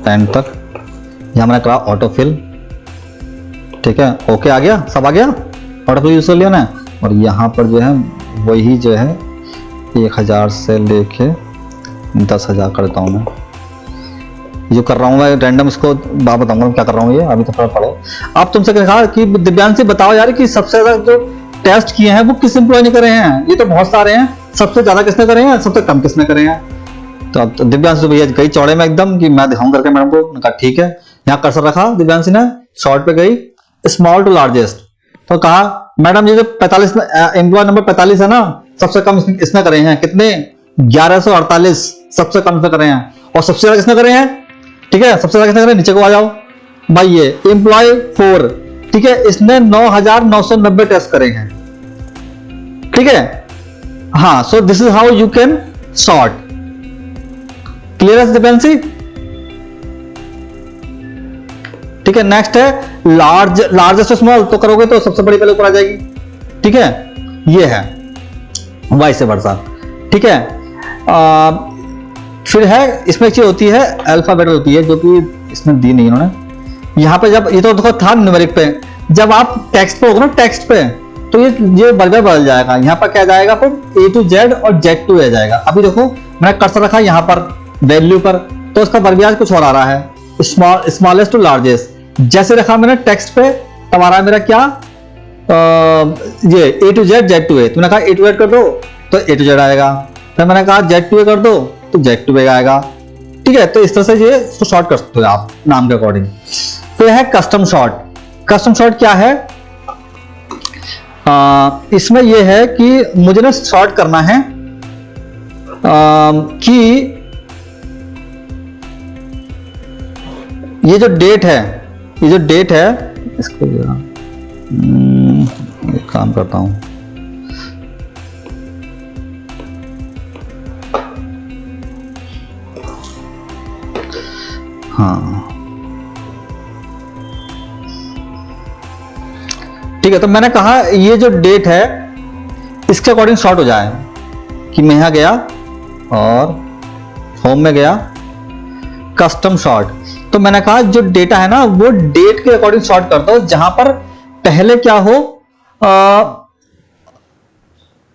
10 तक, यहां मैंने करा ऑटो फिल, ठीक है, ओके आ गया, सब आ गया, ऑटो फिल यूज कर लिया ना। और यहां पर जो है वही जो है 1000 से लेके 10,000 करता हूं मैं। जो कर रहा हूं मैं रैंडम, इसको बात बताऊंगा क्या कर रहा हूं ये, अभी तो थोड़ा पढ़ो। आप तुमसे कहा कि दिव्यांशी बताओ यार कि सबसे ज्यादा जो टेस्ट किए हैं वो किस एम्प्लॉय ने करे हैं? ये तो बहुत सारे हैं, सबसे ज्यादा किसने करे हैं, सबसे कम किसने करे हैं? तो अब दिव्यांशी तो भैया गई चौड़े में एकदम कि मैं दिखाऊं करके मैडम को। कहा ठीक है, यहाँ कर्सर रखा दिव्यांशी ने, शॉर्ट पे गई स्मॉल टू लार्जेस्ट, तो कहा मैडम ये जो 45 एम्प्लॉय नंबर 45 है ना, सबसे कम इसने करे हैं कितने? 1148 सबसे कम से करे हैं। और सबसे ज्यादा किसने करे हैं? ठीक है, सबसे ज्यादा किसने करे? नीचे को आ जाओ भाई, ये एम्प्लॉय 4, ठीक है, इसने 9990 टेस्ट करे हैं, ठीक है। हाँ, सो this is how you can sort. Clear है दिव्यांशी? ठीक है, नेक्स्ट है लार्जेस्ट स्मॉल, तो करोगे तो सबसे बड़ी पहले ऊपर आ जाएगी, ठीक है। ये है वाइस वर्सा, ठीक है। फिर है इसमें एक चीज होती है अल्फाबेट होती है, जो कि इसमें दी नहीं इन्होंने। यहाँ पे जब ये तो देखो था न्यूमेरिक पे, जब आप टेक्स्ट पे होगा ना, टेक्स्ट पे, तो ये बर्गर बदल जाएगा। यहाँ पर क्या जाएगा फिर A to Z और Z to A जाएगा। अभी देखो मैंने कर्सर रखा यहाँ पर वैल्यू पर, तो उसका वर्बियाज कुछ और आ रहा है, स्मॉलेस्ट टू लार्जेस्ट। जैसे रखा मैंने टेक्स्ट पे, तब आ रहा है मेरा क्या, ये A to Z Z to A। तुमने कहा A to Z कर दो तो A to Z आएगा, फिर मैंने कहा Z to A कर दो तो Z to A आएगा, ठीक है। तो इस तरह से ये इसको शॉर्ट कर सकते हो आप नाम के अकॉर्डिंग। तो है कस्टम शॉर्ट। कस्टम शॉर्ट क्या है? इसमें यह है कि मुझे ना शॉर्ट करना है कि ये जो डेट है, ये जो डेट है, इसको एक काम करता हूं, हाँ ठीक है। तो मैंने कहा ये जो डेट है इसके अकॉर्डिंग शॉर्ट हो जाए, कि मैं यहां गया और होम में गया, कस्टम शॉर्ट। तो मैंने कहा जो डेटा है ना वो डेट के अकॉर्डिंग शॉर्ट कर दो, जहां पर पहले क्या हो,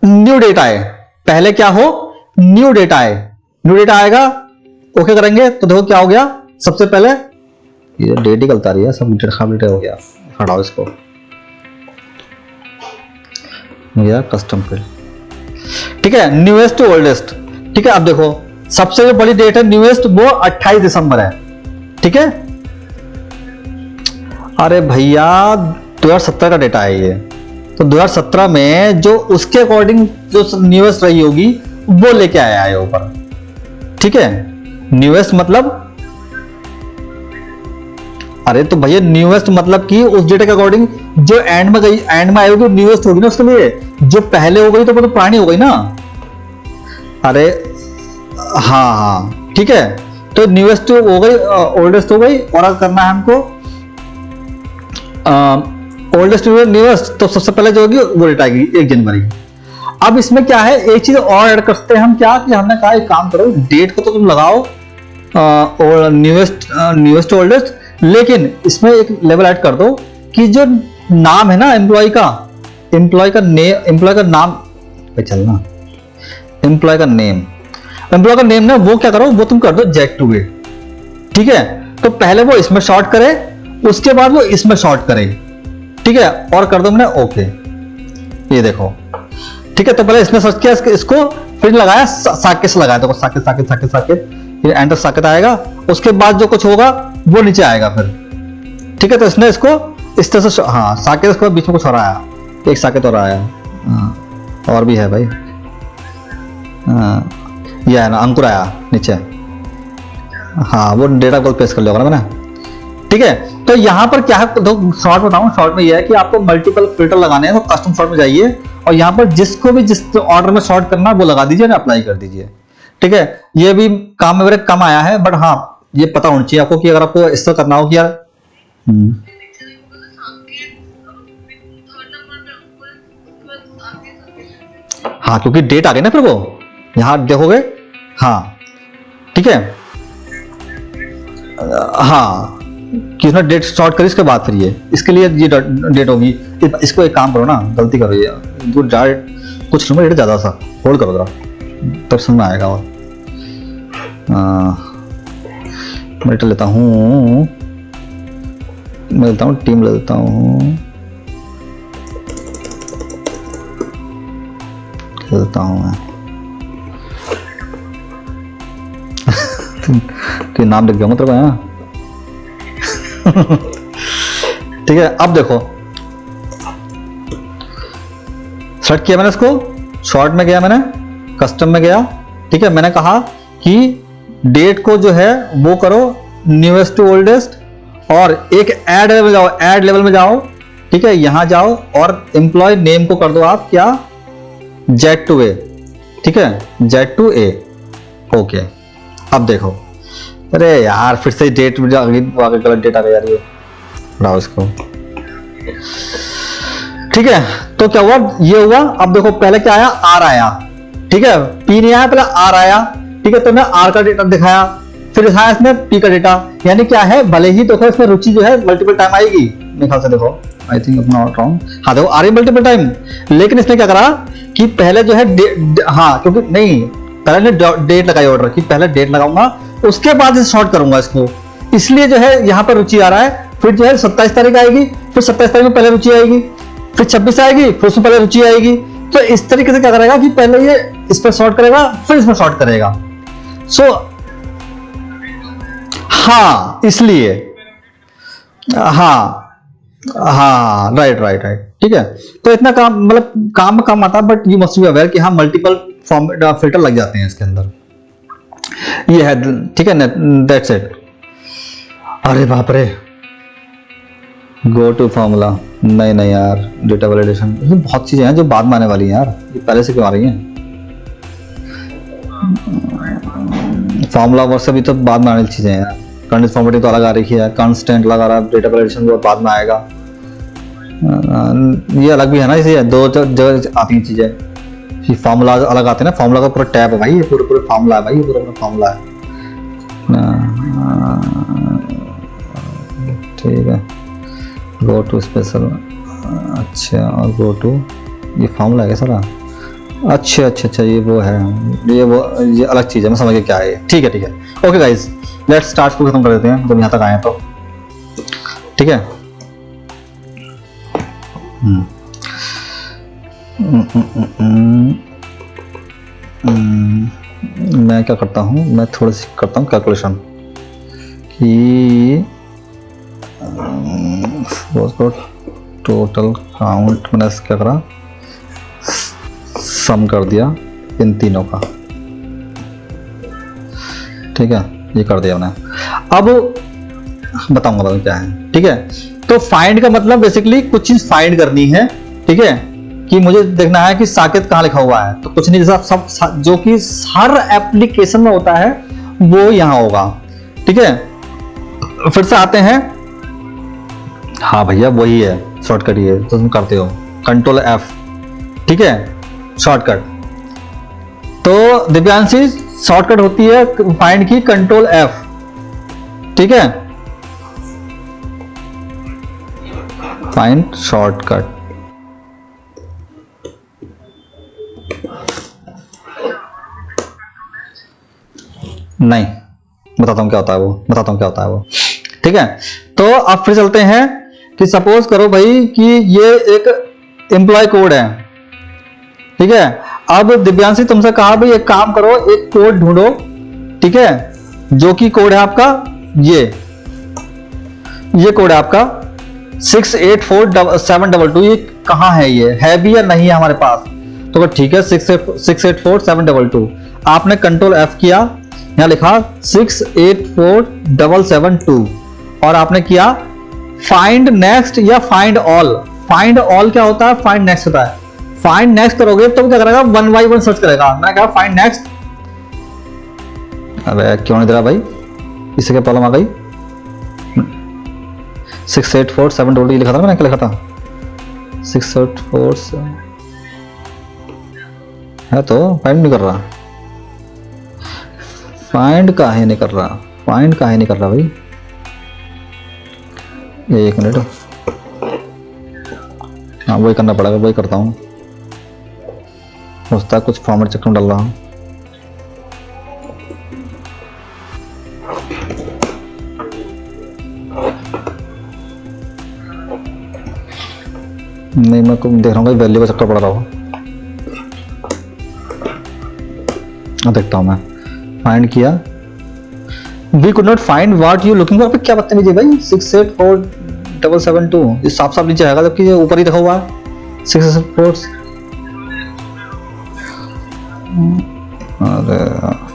न्यू डेटा आए, पहले क्या हो, न्यू डेटा आए, न्यू डेटा आएगा, ओके करेंगे तो देखो क्या हो गया। सबसे पहले ये डेट ही गलत आ रही है, सब डेटा हो गया, हटाओ इसको, गया कस्टम फील्ड, ठीक है। न्यूएस्ट टू ओल्डेस्ट, ठीक है। अब देखो सबसे जो बड़ी डेट है न्यूएस्ट, वो 28 दिसंबर है, ठीक है। अरे भैया 2017 का डेटा है ये, तो 2017 में जो उसके अकॉर्डिंग जो न्यूएस्ट रही होगी वो लेके आया है ऊपर, ठीक है। न्यूएस्ट मतलब, अरे तो भैया न्यूएस्ट मतलब कि उस डेटा के अकॉर्डिंग जो एंड में गई, एंड में आई होगी न्यूएस्ट होगी ना, उसके लिए जो पहले हो गई तो वो तो पुरानी हो गई ना। अरे हाँ ठीक है, तो न्यूएस्ट हो गई, ओल्डेस्ट हो गई, और करना है हमको ओल्डेस्ट टू न्यूएस्ट, तो सबसे पहले जो होगी वो डेट आएगी 1 जनवरी। अब इसमें क्या है, एक चीज और ऐड करते हैं हम, क्या कि हमने कहा एक काम करो, डेट को तो तुम लगाओ न्यूएस्ट ओल्डेस्ट, लेकिन इसमें एक लेवल ऐड कर दो कि जो नाम है ना एम्प्लॉय का नाम पे चलना, एम्प्लॉय का नेम, एम्प्लॉय का नेम ना वो क्या करो, वो तुम कर दो Z2A। ठीक है, तो पहले वो इसमें शॉर्ट करे, उसके बाद वो इसमें शॉर्ट करे। ठीक है, और कर दो मैंने ओके। ये देखो, ठीक है, तो पहले इसने सर्च किया इसको, फिर लगाया साकेत से लगाया, देखो साकेत साकेत साकेत साकेत, ये एंटर साकेत आएगा, उसके बाद जो कुछ होगा वो नीचे आएगा फिर। ठीक है, तो इसने इसको इस तरह से, हाँ साकेत, इसको बीच में कुछ और आया, एक साकेत और आया। और भी है भाई, ये है ना अंकुर आया नीचे। हाँ, वो डेटा को पेस्ट कर लिया होगा ना मैंने। ठीक है, तो यहाँ पर क्या है, तो शॉर्ट बताऊं, शॉर्ट में ये है कि आपको मल्टीपल फिल्टर लगाने हैं, तो कस्टम शॉर्ट में जाइए और यहाँ पर जिसको भी जिस ऑर्डर में शॉर्ट करना वो लगा दीजिए ना, अप्लाई कर दीजिए। ठीक है, ये भी काम में मेरे कम आया है, बट हाँ ये पता होना चाहिए आपको कि अगर आपको इस तरह करना हो कि यार हाँ, क्योंकि डेट आ गई ना फिर वो यहाँ देखोगे। हाँ ठीक है, हाँ कि उसने डेट शॉर्ट करी, इसके बाद फिर ये इसके लिए ये डेट होगी। इसको एक काम करो ना, गलती करो, ये कुछ नंबर डेट ज्यादा सा होल्ड करो जरा, तब समझ में आएगा। और मैं लेता हूँ, टीम ले लेता हूँ, मैं तो नाम लिख जाऊंगा तेरे को यहाँ। ठीक है, अब देखो सेट किया मैंने इसको, शॉर्ट में गया मैंने, कस्टम में गया। ठीक है, मैंने कहा कि डेट को जो है वो करो न्यूएस्ट टू ओल्डेस्ट, और एक ऐड लेवल जाओ, ऐड लेवल में जाओ। ठीक है, यहां जाओ और एम्प्लॉय नेम को कर दो आप क्या, Z2A। ठीक है, Z2A ओके। अब देखो, अरे यार फिर से डेट में आगे गलत डेट आ गया यार, ये उठाओ इसको। ठीक है, तो क्या हुआ, ये हुआ। अब देखो पहले क्या आया, R आया। ठीक है, P नहीं आया, पहले R आया। ठीक है, तो मैं R का डेटा दिखाया, फिर दिखाया इसमें P का डेटा। यानी क्या है, भले ही देखो इसमें रुचि जो है मल्टीपल टाइम आएगी मेरे ख्याल से, देखो आई थिंक नॉट रॉन्ग, हाँ देखो आ रही मल्टीपल टाइम। लेकिन इसने क्या करा कि पहले जो है हाँ, क्योंकि नहीं पहले ने डेट लगाई ऑर्डर की, पहले डेट लगाऊंगा उसके बाद इसे शॉर्ट करूंगा इसको, इसलिए जो है यहाँ पर रुचि आ रहा है। फिर जो है 27 तारीख आएगी, फिर 27 तारीख में पहले रुचि आएगी, फिर 26 आएगी, फिर उसमें पहले रुचि आएगी। तो इस तरीके से क्या करेगा कि पहले ये इस पर शॉर्ट करेगा, फिर इसमें शॉर्ट करेगा। सो हाँ, इसलिए हाँ हाँ, राइट। ठीक है, तो इतना काम मतलब काम में कम आता है, but you must be aware कि हाँ मल्टीपल फॉर्मेट फिल्टर लग जाते हैं इसके अंदर, ये है। ठीक है, दैट्स इट। अरे बाप रे, गो टू फॉर्मूला, नहीं यार, डेटा वैलिडेशन, ये बहुत चीजें हैं जो बाद में आने वाली हैं यार, ये पहले से क्यों आ रही हैं। फॉर्मूला वर्क से भी तो बाद में आने वाली चीजें हैं यार, कंडीशन फॉर्मेटिंग तो अलग आ रही है, कांस्टेंट लगा रहा है, डेटा वैलिडेशन बहुत बाद में आएगा, ये अलग भी है ना, इसे दो जगह आती हैं चीजें। फॉर्मूला अलग आते हैं ना, फॉर्मूला का पूरा टैब है भाई, ये पूरा फॉर्मूला है भाई, ये पूरा फॉर्मूला है। ठीक है, गो टू स्पेशल, अच्छा, और गो टू, ये फॉर्मूला है सारा, अच्छा, ये वो है, ये अलग चीज है, मैं समझ गया क्या है ये। ठीक है, ओके गाइस, लेट्स स्टार्ट को खत्म कर देते हैं जब यहाँ तक आए तो। ठीक है, मैं क्या करता हूँ, मैं थोड़ी सी करता हूँ कैलकुलेशन कि टोटल काउंट मैंने क्या करा, सम कर दिया इन तीनों का। ठीक है, ये कर दिया मैंने, अब बताऊंगा क्या है। ठीक है, तो फाइंड का मतलब बेसिकली कुछ चीज फाइंड करनी है। ठीक है, कि मुझे देखना है कि साकेत कहाँ लिखा हुआ है, तो कुछ नहीं, जैसा सब जो कि हर एप्लीकेशन में होता है वो यहां होगा। ठीक है, फिर से आते हैं, हाँ भैया वही है, शॉर्टकट ये तो तुम करते हो, कंट्रोल F। ठीक है, शॉर्टकट, तो दिव्यांशी शॉर्टकट होती है फाइंड की कंट्रोल F। ठीक है, फाइंड शॉर्टकट। नहीं, बताता हूँ क्या होता है वो, ठीक है। तो अब फिर चलते हैं कि सपोज करो भाई कि ये एक एम्प्लॉय कोड है, ठीक है। अब दिव्यांशी तुमसे कहा भाई एक काम करो, एक कोड ढूंढो, ठीक है, जो कि कोड है आपका ये कोड है आपका 684722। ये कहाँ है, ये है भी या नहीं है हमारे पास? तो ठीक है 684722। आपने कंट्रोल F किया, यहां लिखा 684772 और आपने किया फाइंड नेक्स्ट या फाइंड ऑल। फाइंड ऑल क्या होता है? फाइंड नेक्स्ट होता है। फाइंड नेक्स्ट करोगे तो क्या करेगा? 1 by 1 सर्च करेगा। मैंने कहा फाइंड नेक्स्ट, अबे क्यों नहीं दे रहा भाई, इससे क्या प्रॉब्लम आ गई? 684722 लिखा था मैंने, क्या लिखा था? 6847 है तो फाइंड नहीं कर रहा। फाइंड काहे नहीं कर रहा भाई? एक मिनट, हाँ वही करना पड़ेगा, वही करता हूँ। होता कुछ फॉर्मेट चक्कर में डाल रहा हूँ। नहीं, मैं देख रहा हूँ वैल्यू का चक्कर पड़ रहा हो। देखता हूँ मैं, फाइंड किया, we could not find what you looking for. क्या बदतमीजी है भाई, 684772 ये साफ साफ नीचे आएगा, जबकि ये ऊपर ही रखा हुआ है 664। अरे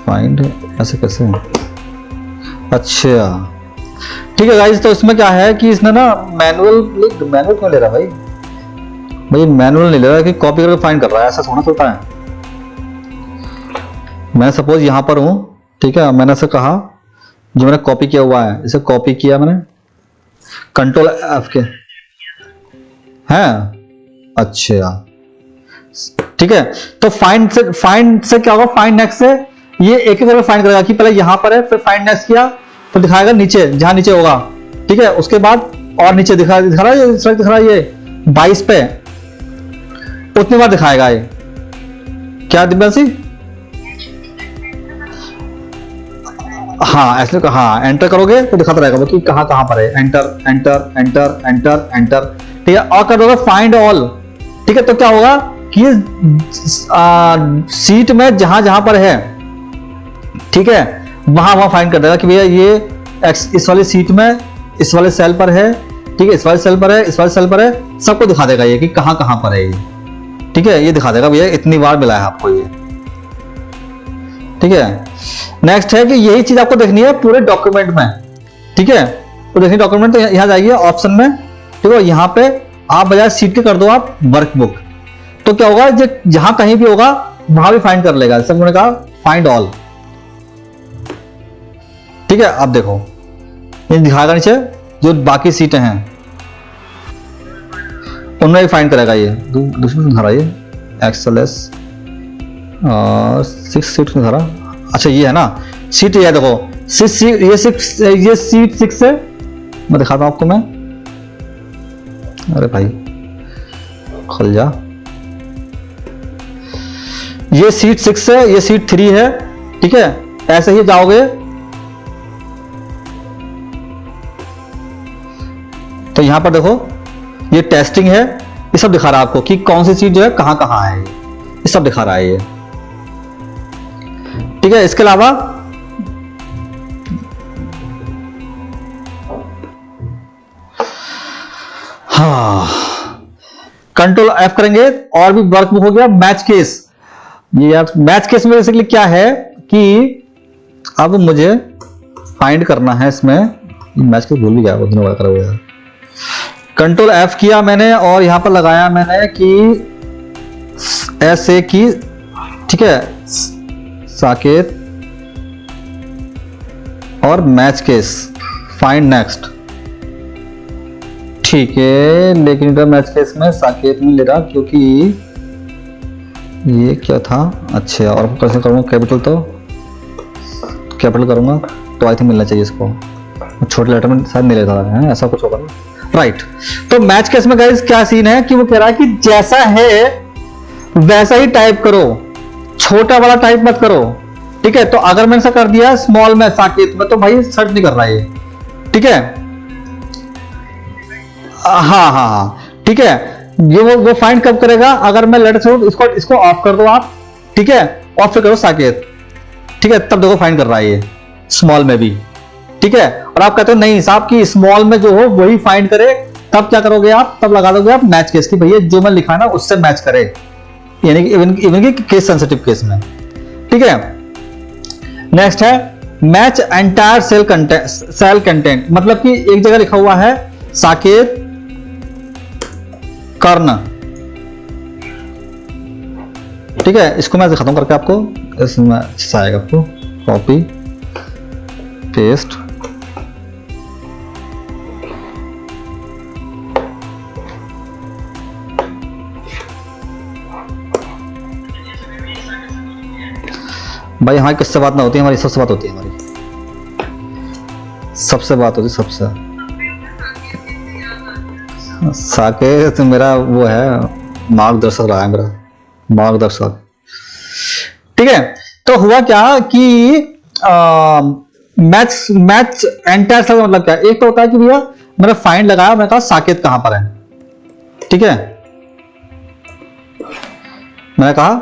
फाइंड ऐसे कैसे? अच्छा ठीक है गाइस, तो इसमें क्या है कि इसने ना मैनुअल क्यों ले रहा भाई? मैनुअल नहीं ले रहा कि कॉपी करके फाइंड कर रहा है, ऐसा थोड़ा चलता है। मैं सपोज यहां पर हूं, ठीक है, मैंने ऐसे कहा, जो मैंने कॉपी किया हुआ है इसे कॉपी किया मैंने, कंट्रोल F के हैं। अच्छा ठीक है, तो फाइंड से क्या होगा? फाइंड नेक्स्ट से ये एक करके फाइंड करेगा कि पहले यहां पर है, फिर फाइंड नेक्स्ट किया, फिर दिखाएगा नीचे, जहां नीचे होगा, ठीक है। उसके बाद और नीचे दिखा रहा है ये 22 पे, उतनी बार दिखाएगा ये। क्या दिव्यांशी? हाँ ऐसे, हाँ एंटर करोगे तो दिखाता रहेगा कि कहां पर है। Enter enter enter enter enter, ठीक है। और कर दोगे फाइंड ऑल, ठीक है। तो क्या होगा कि ये सीट में जहां पर है, ठीक है, वहां फाइंड कर देगा कि भैया ये इस वाली सीट में, इस वाले सेल पर है, ठीक है, इस वाले सेल पर है, इस वाले सेल पर है, सबको दिखा देगा ये कि कहां पर है ये, ठीक है। ये दिखा देगा भैया इतनी बार मिला है आपको ये, ठीक है। नेक्स्ट है कि यही चीज आपको देखनी है पूरे डॉक्यूमेंट में, ठीक है। तो देखिए डॉक्यूमेंट, तो यहां जाइए ऑप्शन में, ठीक है, यहां पे आप बजाय सीट के कर दो आप वर्कबुक। तो क्या होगा, जहां कहीं भी होगा वहां भी फाइंड कर लेगा। जैसे मैंने कहा फाइंड ऑल, ठीक है। आप देखो ये दिखाएगा नीचे जो बाकी सीटें हैं उनमें भी फाइंड करेगा ये। दूसरी में धरा ये XLS 6 सीट में धरा। अच्छा ये है ना सीट, ये देखो ये सीट 6 है, मैं दिखाता हूं आपको मैं। अरे भाई खुल जा, ये सीट 6 है, ये सीट 3 है, ठीक है। ऐसे ही जाओगे तो यहां पर देखो ये टेस्टिंग है, ये सब दिखा रहा है आपको कि कौन सी चीज जो है कहां है, ये सब दिखा रहा है ये, ठीक है। इसके अलावा हाँ कंट्रोल F करेंगे और भी वर्कबुक हो गया। मैच केस, ये यार मैच केस में बेसिकली क्या है कि अब मुझे फाइंड करना है इसमें, मैच केस भूल भी गया, बहुत दिनों बाद करा हुआ। कंट्रोल F किया मैंने और यहां पर लगाया मैंने कि ऐसे की, ठीक है, साकेत और मैच केस, फाइंड नेक्स्ट, ठीक है। लेकिन इधर मैच केस में साकेत नहीं ले रहा क्योंकि ये क्या था। अच्छा और कैसे करूंगा? कैपिटल, तो कैपिटल करूंगा तो आई थिंक मिलना चाहिए इसको, छोटे लेटर में शायद नहीं लेता है, ऐसा कुछ होगा राइट। तो मैच केस में गाइस क्या सीन है कि वो कह रहा है कि जैसा है वैसा ही टाइप करो, छोटा वाला टाइप मत करो, ठीक है, तो अगर मैंने ऐसा कर दिया स्मॉल में साकेत में, तो भाई सर्च नहीं कर रहा है ये, ठीक है। हाँ हाँ हाँ, ठीक है, ये वो फाइंड कब करेगा, अगर मैं लेटर से इसको ऑफ कर दो आप, ठीक है, ऑफ करो साकेत, ठीक है, तब देखो फाइंड कर रहा है ये स्मॉल में भी, ठीक है। और आप कहते हो नहीं साहब कि स्मॉल में जो हो वही फाइंड करे, तब क्या करोगे आप, तब लगा दोगे आप मैच केस की, भैया जो मैं लिखा है ना उससे मैच करे, यानी कि इवन की केस सेंसिटिव केस में, ठीक है। नेक्स्ट है मैच एंटायर सेल कंटेंट, मतलब कि एक जगह लिखा हुआ है साकेत कर्ण, ठीक है, इसको मैं खत्म करके आपको इसमें अच्छा आएगा, आपको कॉपी पेस्ट, भाई हमारी किससे बात ना होती है, हमारी सबसे बात होती है, हमारी सबसे बात होती है, सबसे। साकेत मेरा वो है मार्गदर्शक रहा है, मेरा मार्गदर्शक, ठीक है। तो हुआ क्या कि मैच एंटायर का मतलब क्या, एक तो होता है कि भैया मैंने फाइंड लगाया, मैंने कहा साकेत कहां पर है, ठीक है, मैंने कहा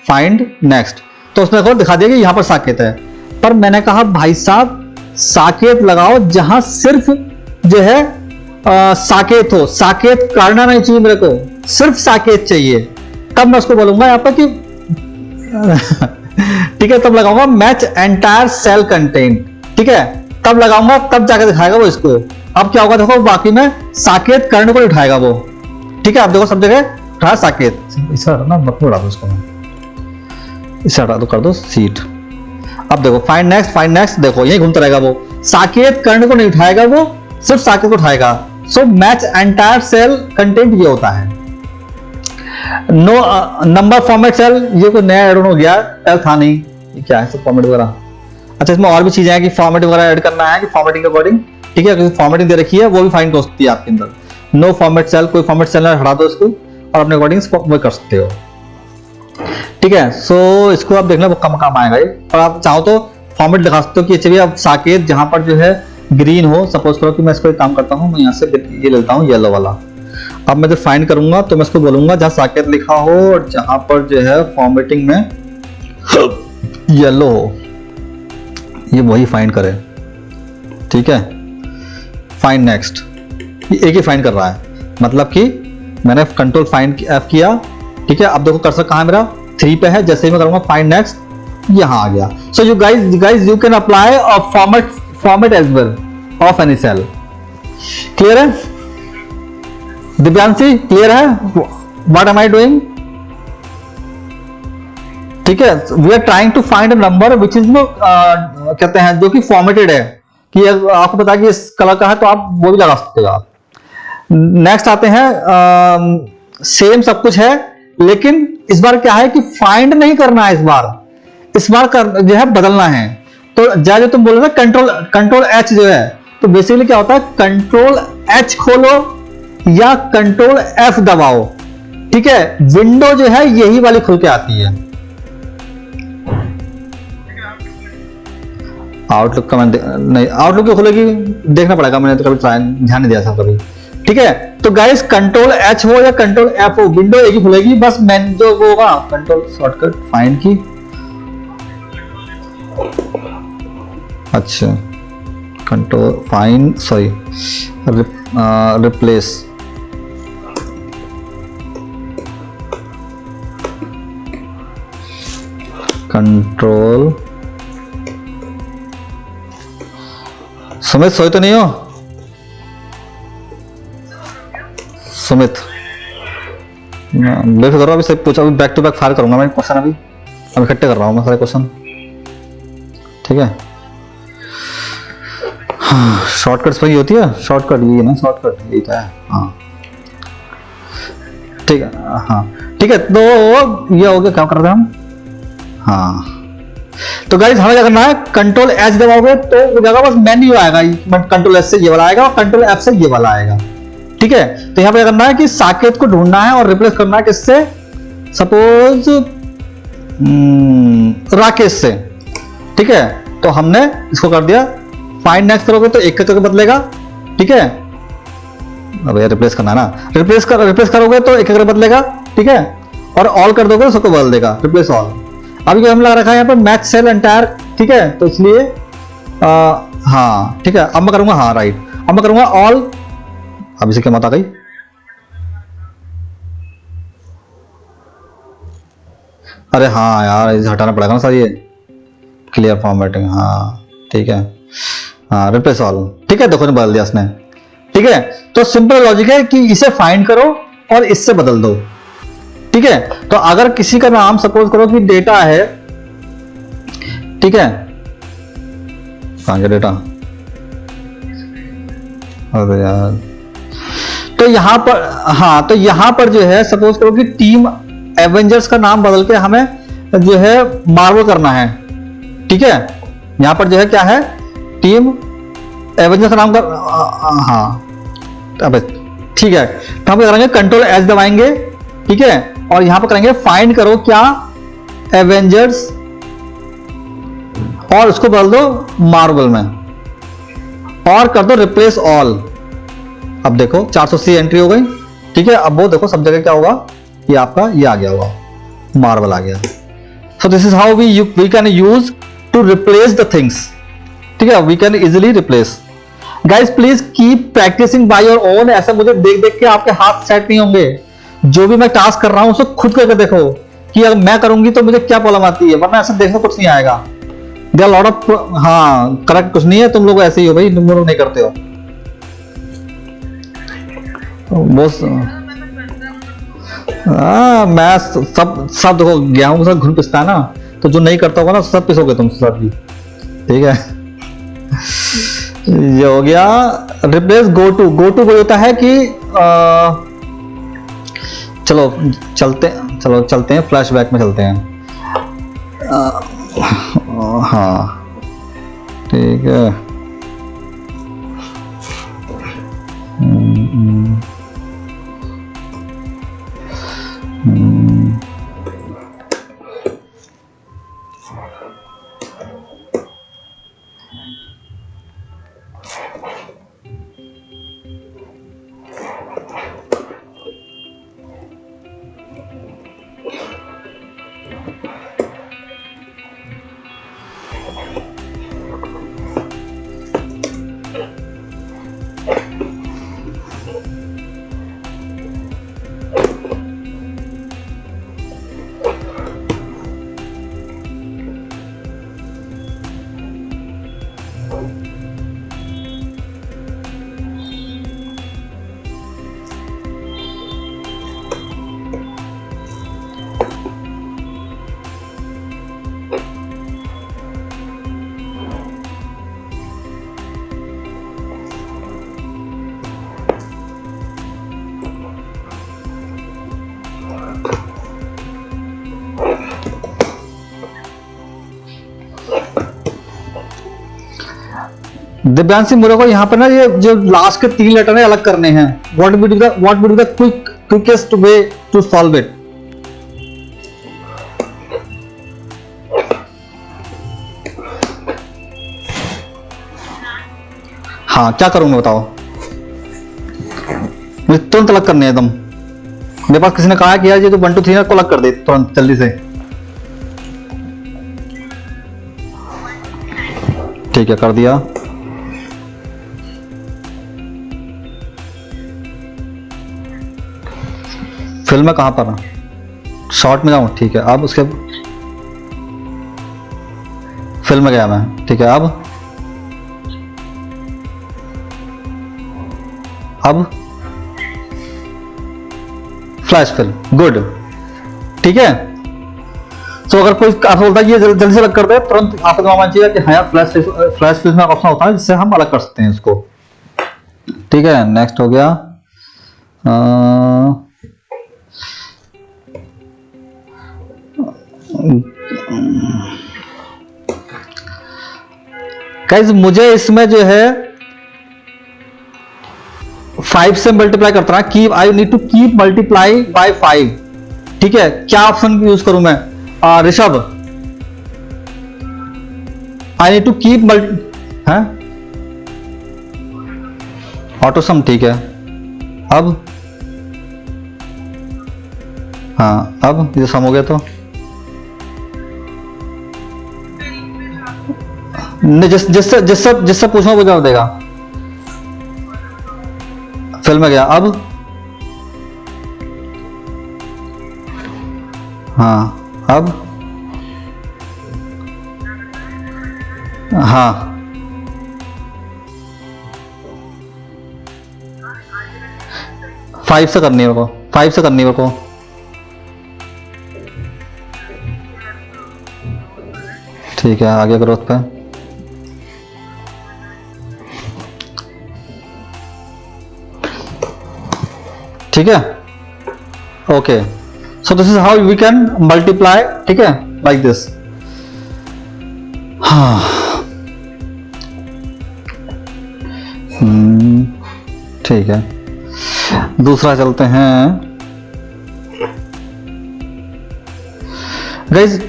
फाइंड नेक्स्ट, तो उसने देखो दिखा दिया कि यहां पर साकेत है, पर मैंने कहा भाई साहब साकेत लगाओ जहां सिर्फ जो है साकेत हो, साकेत करना नहीं चाहिए मेरे को, सिर्फ साकेत चाहिए, तब मैं उसको बोलूंगा यहाँ पर कि ठीक है, तब लगाऊंगा मैच एंटायर सेल कंटेंट, ठीक है, तब लगाऊंगा, तब जाकर दिखाएगा वो इसको। अब क्या होगा देखो, बाकी में साकेत करने को उठाएगा वो, ठीक है, आप देखो सब जगह उठाया साकेत, इसे ना मत उड़ा दो उसको, इसे हटा दो, कर दो सीट। अब देखो फाइंड नेक्स्ट, देखो यही घूमता रहेगा वो, साकेत करने को नहीं उठाएगा वो, सिर्फ साकेत को उठाएगा। So match entire cell content ये होता है। नो नंबर फॉर्मेट सेल, ये कोई नया ऐड हो गया, पहले था नहीं, ये क्या है सब फॉर्मेट वगैरह। अच्छा इसमें और भी चीजें हैं कि फॉर्मेट वगैरह ऐड करना है कि फॉर्मेटिंग के अकॉर्डिंग, ठीक है, क्योंकि फॉर्मेटिंग दे रखी है वो भी फाइंड हो सकती है आपके अंदर। नो फॉर्मेट सेल, कोई फॉर्मेट सेल हटा दो इसको और अपने अकॉर्डिंग वो कर सकते हो, ठीक है। सो इसको आप देखना वो कम काम आएगा ये, और आप चाहो तो फॉर्मेट दिखा सकते हो कि चलिए अब साकेत जहां पर जो है ग्रीन हो, सपोज करो कि मैं इसको एक काम करता हूं, मैं यहाँ से ये लेता हूँ येलो वाला। अब मैं जब फाइंड करूंगा तो मैं इसको बोलूंगा जहां साकेत लिखा हो और जहां पर जो है फॉर्मेटिंग में येलो हो, ये वही फाइंड करे, ठीक है। फाइंड नेक्स्ट, एक ही फाइंड कर रहा है, मतलब कि मैंने कंट्रोल फाइंड एफ किया, ठीक है। अब देखो कर्सर कहां है मेरा, 3 पे है, जैसे ही मैं करूंगा फाइंड नेक्स्ट यहां आ गया। So you guys you can apply a format as well of any cell. Clear है दिव्यांशी, क्लियर है व्हाट एम आई डूइंग, ठीक है। We are trying to find a number which is कहते हैं जो कि फॉर्मेटेड है, कि आपको पता है कि इस कलर का है तो आप वो भी लगा सकते हो आप। नेक्स्ट आते हैं, सेम सब कुछ है लेकिन इस बार क्या है कि फाइंड नहीं करना है, इस बार जो है बदलना है। तो जो तुम बोल रहे ना कंट्रोल एच जो है, तो बेसिकली क्या होता है, कंट्रोल एच खोलो या कंट्रोल एफ दबाओ, ठीक है, विंडो जो है यही वाली खुल के आती है। आउटलुक का नहीं, आउटलुक क्यों खुलेगी, देखना पड़ेगा, मैंने तो कभी ध्यान नहीं दिया था कभी, ठीक है। तो गाइस कंट्रोल एच हो या कंट्रोल एफ हो, विंडो एक ही खुलेगी, बस मैन जो वो होगा कंट्रोल शॉर्टकट फाइंड की, अच्छा control find sorry replace, control. Sumit सोए तो नहीं हो, सुमित बेफिक्र करो, अभी सब पूछा, अभी बैक टू बैक फायर करूंगा मैं क्वेश्चन, अभी इकट्ठे कर रहा हूं मैं सारे क्वेश्चन, ठीक है। हाँ शॉर्टकट्स पर ही होती है, शॉर्टकट ये ना, शॉर्टकट यही तो है, हाँ ठीक है, हाँ ठीक है। तो ये हो गया, क्या कर रहे हैं हम, हाँ। तो गाइस हमें क्या करना है, कंट्रोल एच दबाओगे तो वो जगह बस मेन्यू आएगा, कंट्रोल एच से ये वाला आएगा और कंट्रोल एफ से ये वाला आएगा, ठीक है। तो यहां पे क्या करना है कि साकेत को ढूंढना है और रिप्लेस करना है किससे, सपोज राकेश से, ठीक है, तो हमने इसको कर दिया। फाइंड नेक्स्ट करोगे तो एक करके बदलेगा, ठीक है। अब यार रिप्लेस करना है ना, रिप्लेस करोगे तो एक करके बदलेगा, ठीक है। और ऑल कर दोगे तो सबको बदल देगा, रिप्लेस ऑल। अभी हम लगा रखा है यहाँ पर मैच सेल एंटायर, ठीक है, तो इसलिए हाँ ठीक है। अब मैं करूंगा, हाँ राइट, अब मैं करूंगा ऑल। अब इसे क्या मत आ गई, अरे हाँ यार इसे हटाना पड़ेगा ना सर, ये क्लियर फॉर्मेटिंग, हाँ ठीक है, हाँ रिप्लेस ऑल, ठीक है। देखो बदल दिया इसने, ठीक है। तो सिंपल लॉजिक है कि इसे फाइंड करो और इससे बदल दो, ठीक है। तो अगर किसी का नाम सपोज करो कि डेटा है, ठीक है, कहां गया डेटा, अरे यार, तो यहां पर, हाँ तो यहां पर जो है सपोज करो कि टीम एवेंजर्स का नाम बदल के हमें जो है मार्वल करना है, ठीक है। यहां पर जो है क्या है, टीम एवेंजर्स का नाम कर, हाँ अब ठीक है। तो हम क्या करेंगे, कंट्रोल एच दबाएंगे, ठीक है, और यहां पर करेंगे फाइंड करो क्या एवेंजर्स, और उसको बदल दो मार्वल में, और कर दो रिप्लेस ऑल। अब देखो 480 एंट्री हो गई, ठीक है। अब वो देखो सब जगह क्या होगा, ये आपका ये आ गया होगा, मार्वल आ गया। So this is how we can use to replace the things, ठीक है, we can easily replace. Guys please keep practising by your own, ऐसा मुझे देख देख के आपके हाथ सेट नहीं होंगे। जो भी मैं टास्क कर रहा हूं उसको खुद करके देखो कि अगर मैं करूंगी तो मुझे क्या प्रॉब्लम आती है, वरना ऐसा देखने कुछ नहीं आएगा। देयर लॉट ऑफ, हाँ करेक्ट कुछ नहीं है, तुम लोग ऐसे ही हो भाई, तुम लोग नहीं करते हो बस। मैं सब देखो गेहूं के साथ घुन पिसता है ना, तो जो नहीं करता होगा ना सब पिसोगे तुम सब भी, ठीक है। ये हो गया रिप्लेस। गो टू वो होता है कि चलो चलते हैं फ्लैशबैक में चलते हैं, हाँ ठीक है। दिव्यांशी मुझे को यहाँ पर ना ये जो लास्ट के 3 लेटर है अलग करने हैं। What would be the quickest way to solve it. हाँ क्या करूं मैं बताओ, मुझे तुरंत अलग करने हैं एकदम। मेरे पास किसी ने कहा कि यार ये जो 1 2 3 को अलग कर दे तुरंत जल्दी से। ठीक है कर दिया। फिल्म में कहां पर, शॉर्ट में जाऊं, ठीक है। अब उसके फिल्म में गया मैं, ठीक है। अब फ्लैश फिल्म, गुड, ठीक है। तो अगर कोई आपको बोलता है ये जल्दी से अलग कर दे, तुरंत आपको दिमाग में चाहिए कि हाँ यार फ्लैश फिल्म में ऑप्शन होता है जिससे हम अलग कर सकते हैं इसको, ठीक है। नेक्स्ट हो गया गाइस मुझे इसमें जो है 5 से मल्टीप्लाई करता है, keep I need to keep multiply by 5, ठीक है। क्या ऑप्शन यूज करूं मैं Rishabh, I need to keep multi है ऑटो सम, ठीक है। अब हाँ, अब ये सम हो गया तो नहीं, जिससे पूछना वो जवाब देगा। फिल में गया। अब हाँ, अब हाँ, फाइव से करनी है मेरे को, 5 से करनी है मेरे को। ठीक है, आगे ग्रोथ पे। ठीक है, okay. So this is how we can multiply, ठीक है, लाइक दिस। हाँ, ठीक है, दूसरा चलते हैं गाइस।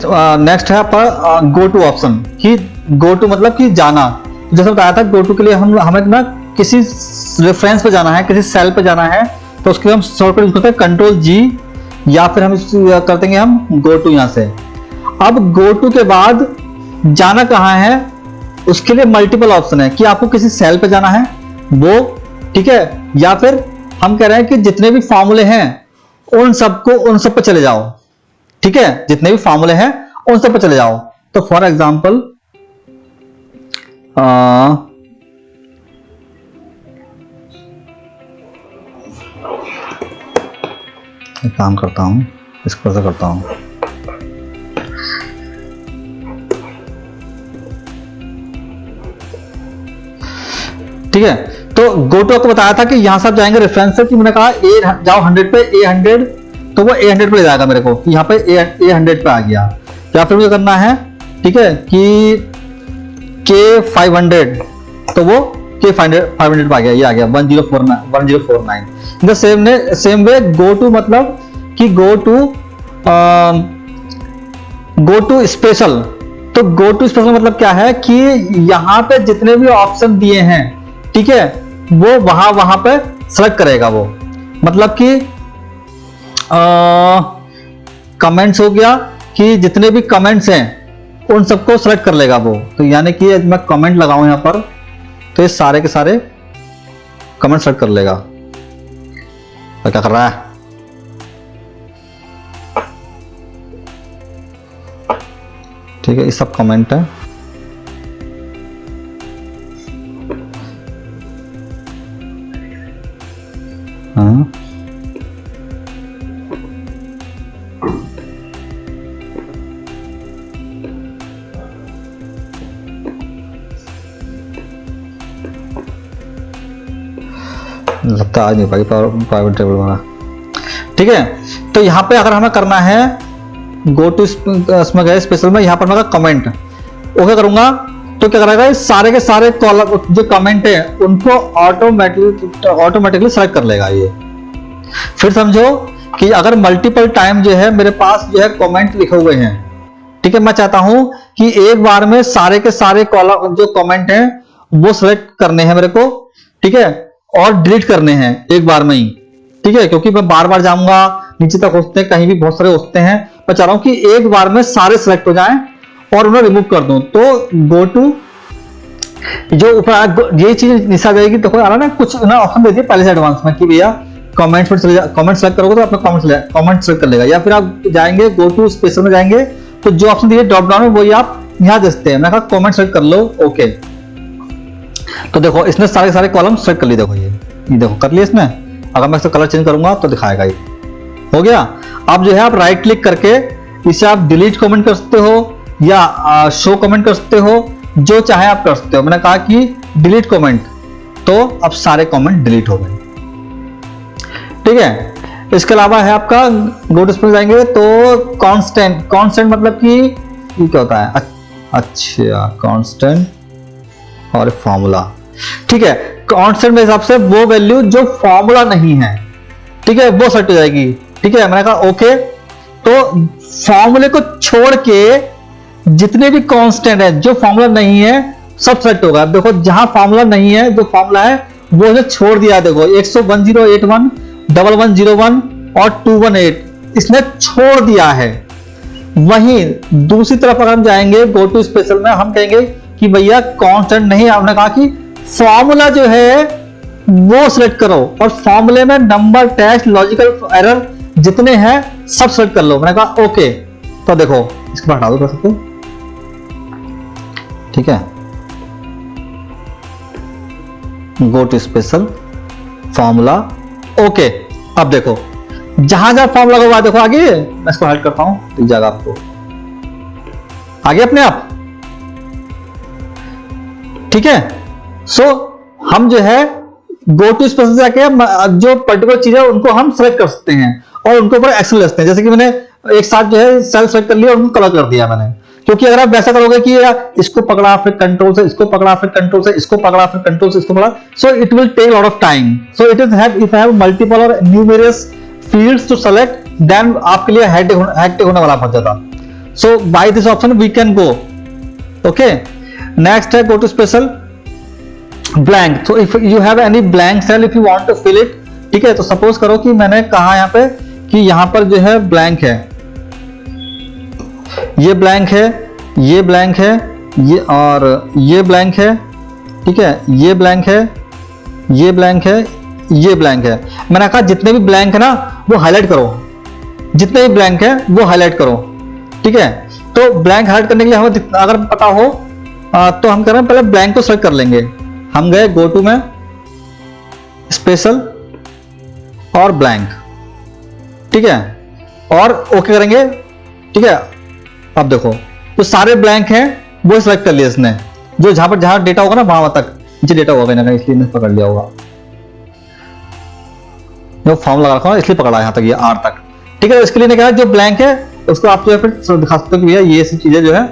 नेक्स्ट है आपका गो टू ऑप्शन, कि गो टू मतलब कि जाना। जैसे बताया था, गो टू के लिए हमें ना किसी रेफरेंस पे जाना है, किसी सेल पे जाना है, तो उसके लिए हम शॉर्टकट यूज करते हैं कंट्रोल जी, या फिर हम कर देंगे हम गो टू यहां से। अब गो टू के बाद जाना कहां है, उसके लिए मल्टीपल ऑप्शन है कि आपको किसी सेल पे जाना है वो, ठीक है, या फिर हम कह रहे हैं कि जितने भी फॉर्मूले हैं उन सब पे चले जाओ। ठीक है, जितने भी फॉर्मूले हैं उन सब पे चले जाओ। तो फॉर एग्जांपल एक काम करता हूं, इसको ऐसा करता हूं, ठीक है। तो गो टू आपको बताया था कि यहां से आप जाएंगे रेफरेंस से, कि मैंने कहा ए जाओ 100 पे, A100, तो वो A100 पे ले जाएगा मेरे को, यहाँ पे A100 पे आ गया। या फिर मुझे करना है, ठीक है, कि K500, तो वो K500 पे आ गया, ये आ गया 1049। In the same way go to मतलब कि गो टू स्पेशल। तो गो टू स्पेशल मतलब क्या है कि यहां पे जितने भी ऑप्शन दिए हैं, ठीक है, वो वहां पे सेलेक्ट करेगा वो। मतलब कि कमेंट्स हो गया, कि जितने भी कमेंट्स हैं उन सबको सेलेक्ट कर लेगा वो। तो यानी कि मैं कमेंट लगाऊं यहां पर, तो ये सारे के सारे कमेंट सेलेक्ट कर लेगा। तो क्या कर रहा है, ठीक है, ये सब कमेंट है। हाँ, लगता आज नहीं पाई प्राइवेट टेबल वाला। ठीक है, तो यहां पे अगर हमें करना है गो टू इसमें गए स्पेशल में, यहां पर मैं कमेंट ओके करूंगा, तो क्या करेगा, सारे के सारे कॉलम जो कमेंट है उनको ऑटोमेटिकली सेलेक्ट कर लेगा ये। फिर समझो कि अगर मल्टीपल टाइम जो है मेरे पास जो है कमेंट लिखे हुए हैं, ठीक है, मैं चाहता हूं कि एक बार में सारे के सारे कॉलम जो कमेंट हैं वो सिलेक्ट करने हैं मेरे को, ठीक है, और डिलीट करने हैं एक बार में ही, ठीक है, क्योंकि मैं बार बार जाऊंगा नीचे तक, होते हैं कहीं भी बहुत सारे होते हैं, मैं चाह रहा हूं कि एक बार में सारे सिलेक्ट हो जाएं और उन्हें रिमूव कर दूं। तो गो टू जो ऊपर ये चीज निशा जाएगी, देखो आ रहा ना कुछ ना ऑप्शन दे दिए पहले से एडवांस में कि भैया कमेंट्स पर चले जा, कमेंट सेलेक्ट करोगे तो अपना कमेंट सेलेक्ट कर लेगा। या फिर आप जाएंगे गो टू स्पेशल में जाएंगे, तो जो ऑप्शन दिए ड्रॉप डाउन में वही आप यहां देखते हैं, मैं कहा कमेंट सेलेक्ट कर लो, ओके। तो देखो इसने सारे सारे कॉलम सेलेक्ट कर लिए, देखो ये देखो कर लिया इसने। अगर मैं इसका कलर चेंज करूंगा तो दिखाएगा ये, हो गया। अब जो है आप राइट क्लिक करके इसे आप डिलीट कमेंट कर सकते हो या शो कमेंट कर सकते हो, जो चाहे आप कर सकते हो। मैंने कहा कि डिलीट कमेंट, तो अब सारे कमेंट डिलीट हो गए, ठीक है। इसके अलावा है आपका गो टू स्पेस जाएंगे तो कांस्टेंट मतलब कि ये क्या होता है, अच्छा कांस्टेंट और फॉर्मूला, ठीक है। कांस्टेंट के हिसाब से वो वैल्यू जो फॉर्मूला नहीं है, ठीक है, वो सेट हो जाएगी, ठीक है। मैंने कहा ओके, तो फॉर्मूले को छोड़ के जितने भी कांस्टेंट है, जो फॉर्मूला नहीं है सब सेलेक्ट होगा। देखो जहां फॉर्मूला नहीं है, जो फॉर्मूला है वो उसने छोड़ दिया। देखो 1081, 1101 और 218 इसने छोड़ दिया है। वहीं दूसरी तरफ अगर हम जाएंगे गो टू स्पेशल में, हम कहेंगे कि भैया कांस्टेंट नहीं, आपने कहा कि फॉर्मूला जो है वो सिलेक्ट करो और फॉर्मूले में नंबर, टेस्ट, लॉजिकल एरर जितने हैं सब सिलेक्ट कर लो। मैंने कहा ओके। तो देखो इसको हटा दो, कर सकते हो, ठीक है। Go to special, formula, okay. अब देखो जहां जहां फॉर्मूला हुआ देखो आगे, मैं इसको हाइड करता हूं, दिख जाएगा आपको आगे अपने आप, ठीक है। सो हम जो है गो टू स्पेशल जाके जो पर्टिकुलर चीज है उनको हम सेलेक्ट कर सकते हैं और उनके ऊपर एक्शन ले सकते हैं। जैसे कि मैंने एक साथ जो है सेल सेलेक्ट कर लिया और उनको कलर कर दिया मैंने, क्योंकि अगर आप वैसा करोगे कि इसको पकड़ा फिर कंट्रोल से, इसको पकड़ा फिर कंट्रोल से, इसको पकड़ा फिर कंट्रोल से, इसको पकड़ा, so it will take lot of time. So it is have if have multiple or numerous fields to select, then आपके लिए हेक्टिक होने वाला बहुत ज्यादा। So by this option we can go, okay. Next है गो टू स्पेशल ब्लैंक। तो if you have any blank cell, if you want to fill it, ठीक है। तो सपोज करो कि मैंने कहा यहां पे कि यहां पर जो है ब्लैंक है, ये ब्लैंक है, ये ब्लैंक है, ये और ये ब्लैंक है, ठीक है। ये ब्लैंक है, ये ब्लैंक है, ये ब्लैंक है। मैंने कहा जितने भी ब्लैंक है ना वो हाईलाइट करो, जितने भी ब्लैंक है वो हाईलाइट करो, ठीक है। तो ब्लैंक हाईलाइट करने के लिए हमें अगर पता हो तो हम कर रहे हैं पहले ब्लैंक को सेलेक्ट कर लेंगे। हम गए गो टू में, स्पेशल और ब्लैंक, ठीक है, और ओके करेंगे, ठीक है। अब देखो तो सारे ब्लैंक हैं वो सिलेक्ट कर लिया इसने, जो जहां डेटा होगा ना वहां तक नीचे डेटा होगा ना, इसलिए इसने पकड़ लिया होगा। जो फॉर्म लगा रखा है इसलिए पकड़ा यहां तक, ये आर तक, ठीक है। इसके लिए कहा जो ब्लैंक है उसको आप जो है फिर दिखा सकते हो कि भैया ये सब चीजें जो है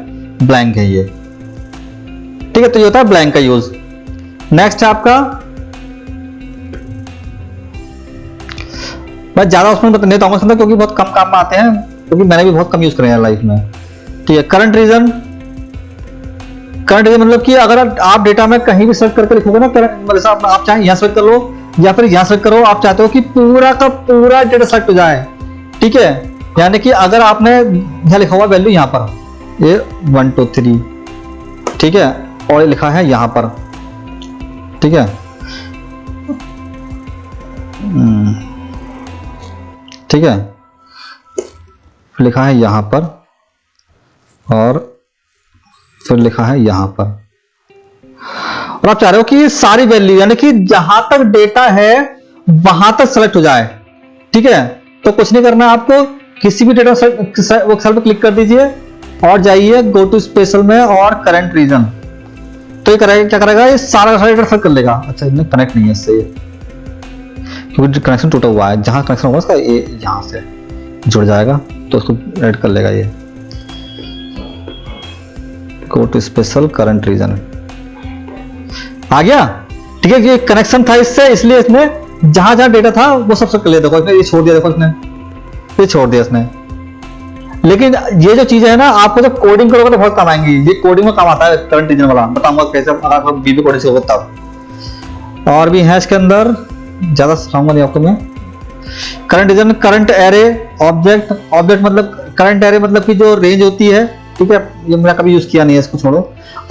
ब्लैंक है ये, ठीक है। तो ये होता है ब्लैंक का यूज। नेक्स्ट है आपका, मैं ज्यादा उसमें नहीं बताऊंगा क्योंकि बहुत कम काम में आते हैं, क्योंकि मैंने भी बहुत कम यूज करे हैं लाइफ में, ठीक है। करंट रीजन, करंट रीजन मतलब कि अगर आप डेटा में कहीं भी सर्च करके लिखोगे ना, मतलब आप चाहे यहां सर्च कर लो या फिर यहां सर्च करो, आप चाहते हो कि पूरा का पूरा डेटा सेलेक्ट हो जाए, ठीक है। यानी कि अगर आपने यहां लिखा हुआ वैल्यू यहां पर ये 1 2 3, ठीक है, और लिखा है यहां पर, ठीक है, ठीक है, लिखा है यहां पर और फिर लिखा है यहां पर, और आप चाह रहे हो कि सारी वैल्यू यानी कि जहां तक डेटा है वहां तक सेलेक्ट हो जाए, ठीक है। तो कुछ नहीं करना आपको, किसी भी डेटा सेल पर क्लिक कर दीजिए और जाइए गो टू स्पेशल में और करंट रीजन। तो ये करेगा क्या करेगा, ये सारा डेटा सेलेक्ट कर लेगा। अच्छा इनमें कनेक्ट नहीं है इससे, क्योंकि कनेक्शन टूटा हुआ है, जहां कनेक्शन होगा उसका ये यहां से जुड़ जाएगा तो उसको ऐड कर लेगा। ये go to special current region आ गया, ठीक है। ये कनेक्शन था इससे, इसलिए इसने जहां जहां डेटा था वो सब कर लिया। देखो इसने ये छोड़ दिया, देखो इसने ये छोड़ दिया इसने। लेकिन ये जो चीजें है ना, आपको जब कोडिंग करोगे तो बहुत काम आएंगी। ये कोडिंग में काम आता है करंट रीजन वाला, बताऊंगा कैसे अगर बीबी कोडिंग से होगा तब। और भी है इसके अंदर, ज्यादा सिखाऊंगा नहीं आपको मैं। Current region, current array, object, object मतलब करंट एरे मतलब कि जो रेंज होती है, ठीक है। ये मैंने कभी यूज किया नहीं है, इसको छोड़ो।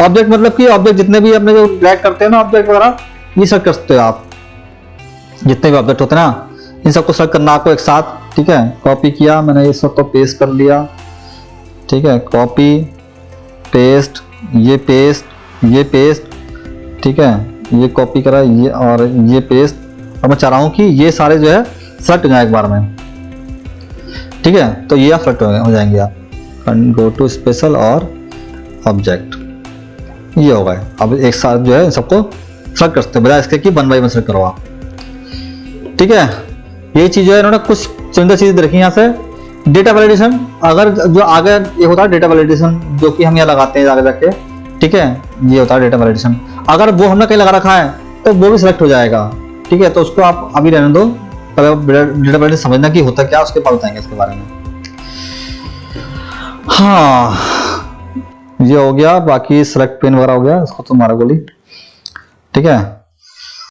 ऑब्जेक्ट मतलब कि ऑब्जेक्ट जितने भी अपने जो ड्रैग करते हैं ना ऑब्जेक्ट वगैरह, ये सब कर सकते हो आप। जितने भी ऑब्जेक्ट होते हैं ना इन सबको सेलेक्ट करना आपको एक साथ, ठीक है। कॉपी किया मैंने, ये सब को पेस्ट कर लिया, ठीक है। कॉपी पेस्ट, ये पेस्ट, ये पेस्ट, ठीक है। ये कॉपी करा, ये और ये पेस्ट। अब मैं चाह रहा हूँ कि ये सारे जो है सेलेक्ट हो जाए एक बार में, ठीक है। तो ये आप सेलेक्ट हो जाएंगे आप। गो टू स्पेशल और ऑब्जेक्ट, ये हो गए। अब एक साथ जो है सबको सेलेक्ट कर सकते हैं, बजाय इसके कि 1 by 1 सेलेक्ट करो आप, ठीक है। ये चीज जो है इन्होंने कुछ चुनिंदा चीजें रखी यहाँ से। डेटा वैलिडेशन, अगर जो आगे ये होता है डेटा वैलिडेशन, जो कि हम यहाँ लगाते हैं आगे जाके, ठीक है। ये होता है डेटा वैलिडेशन, अगर वो हमने कहीं लगा रखा है तो वो भी सिलेक्ट हो जाएगा, ठीक है। तो उसको आप अभी रहने दो, पहले डेटा वैलिडेशन समझना कि होता क्या, उसके बाद बताएंगे इसके बारे में। हाँ ये हो गया, बाकी सेलेक्ट पेन वगैरह हो गया, इसको तो मारा गोली। ठीक है,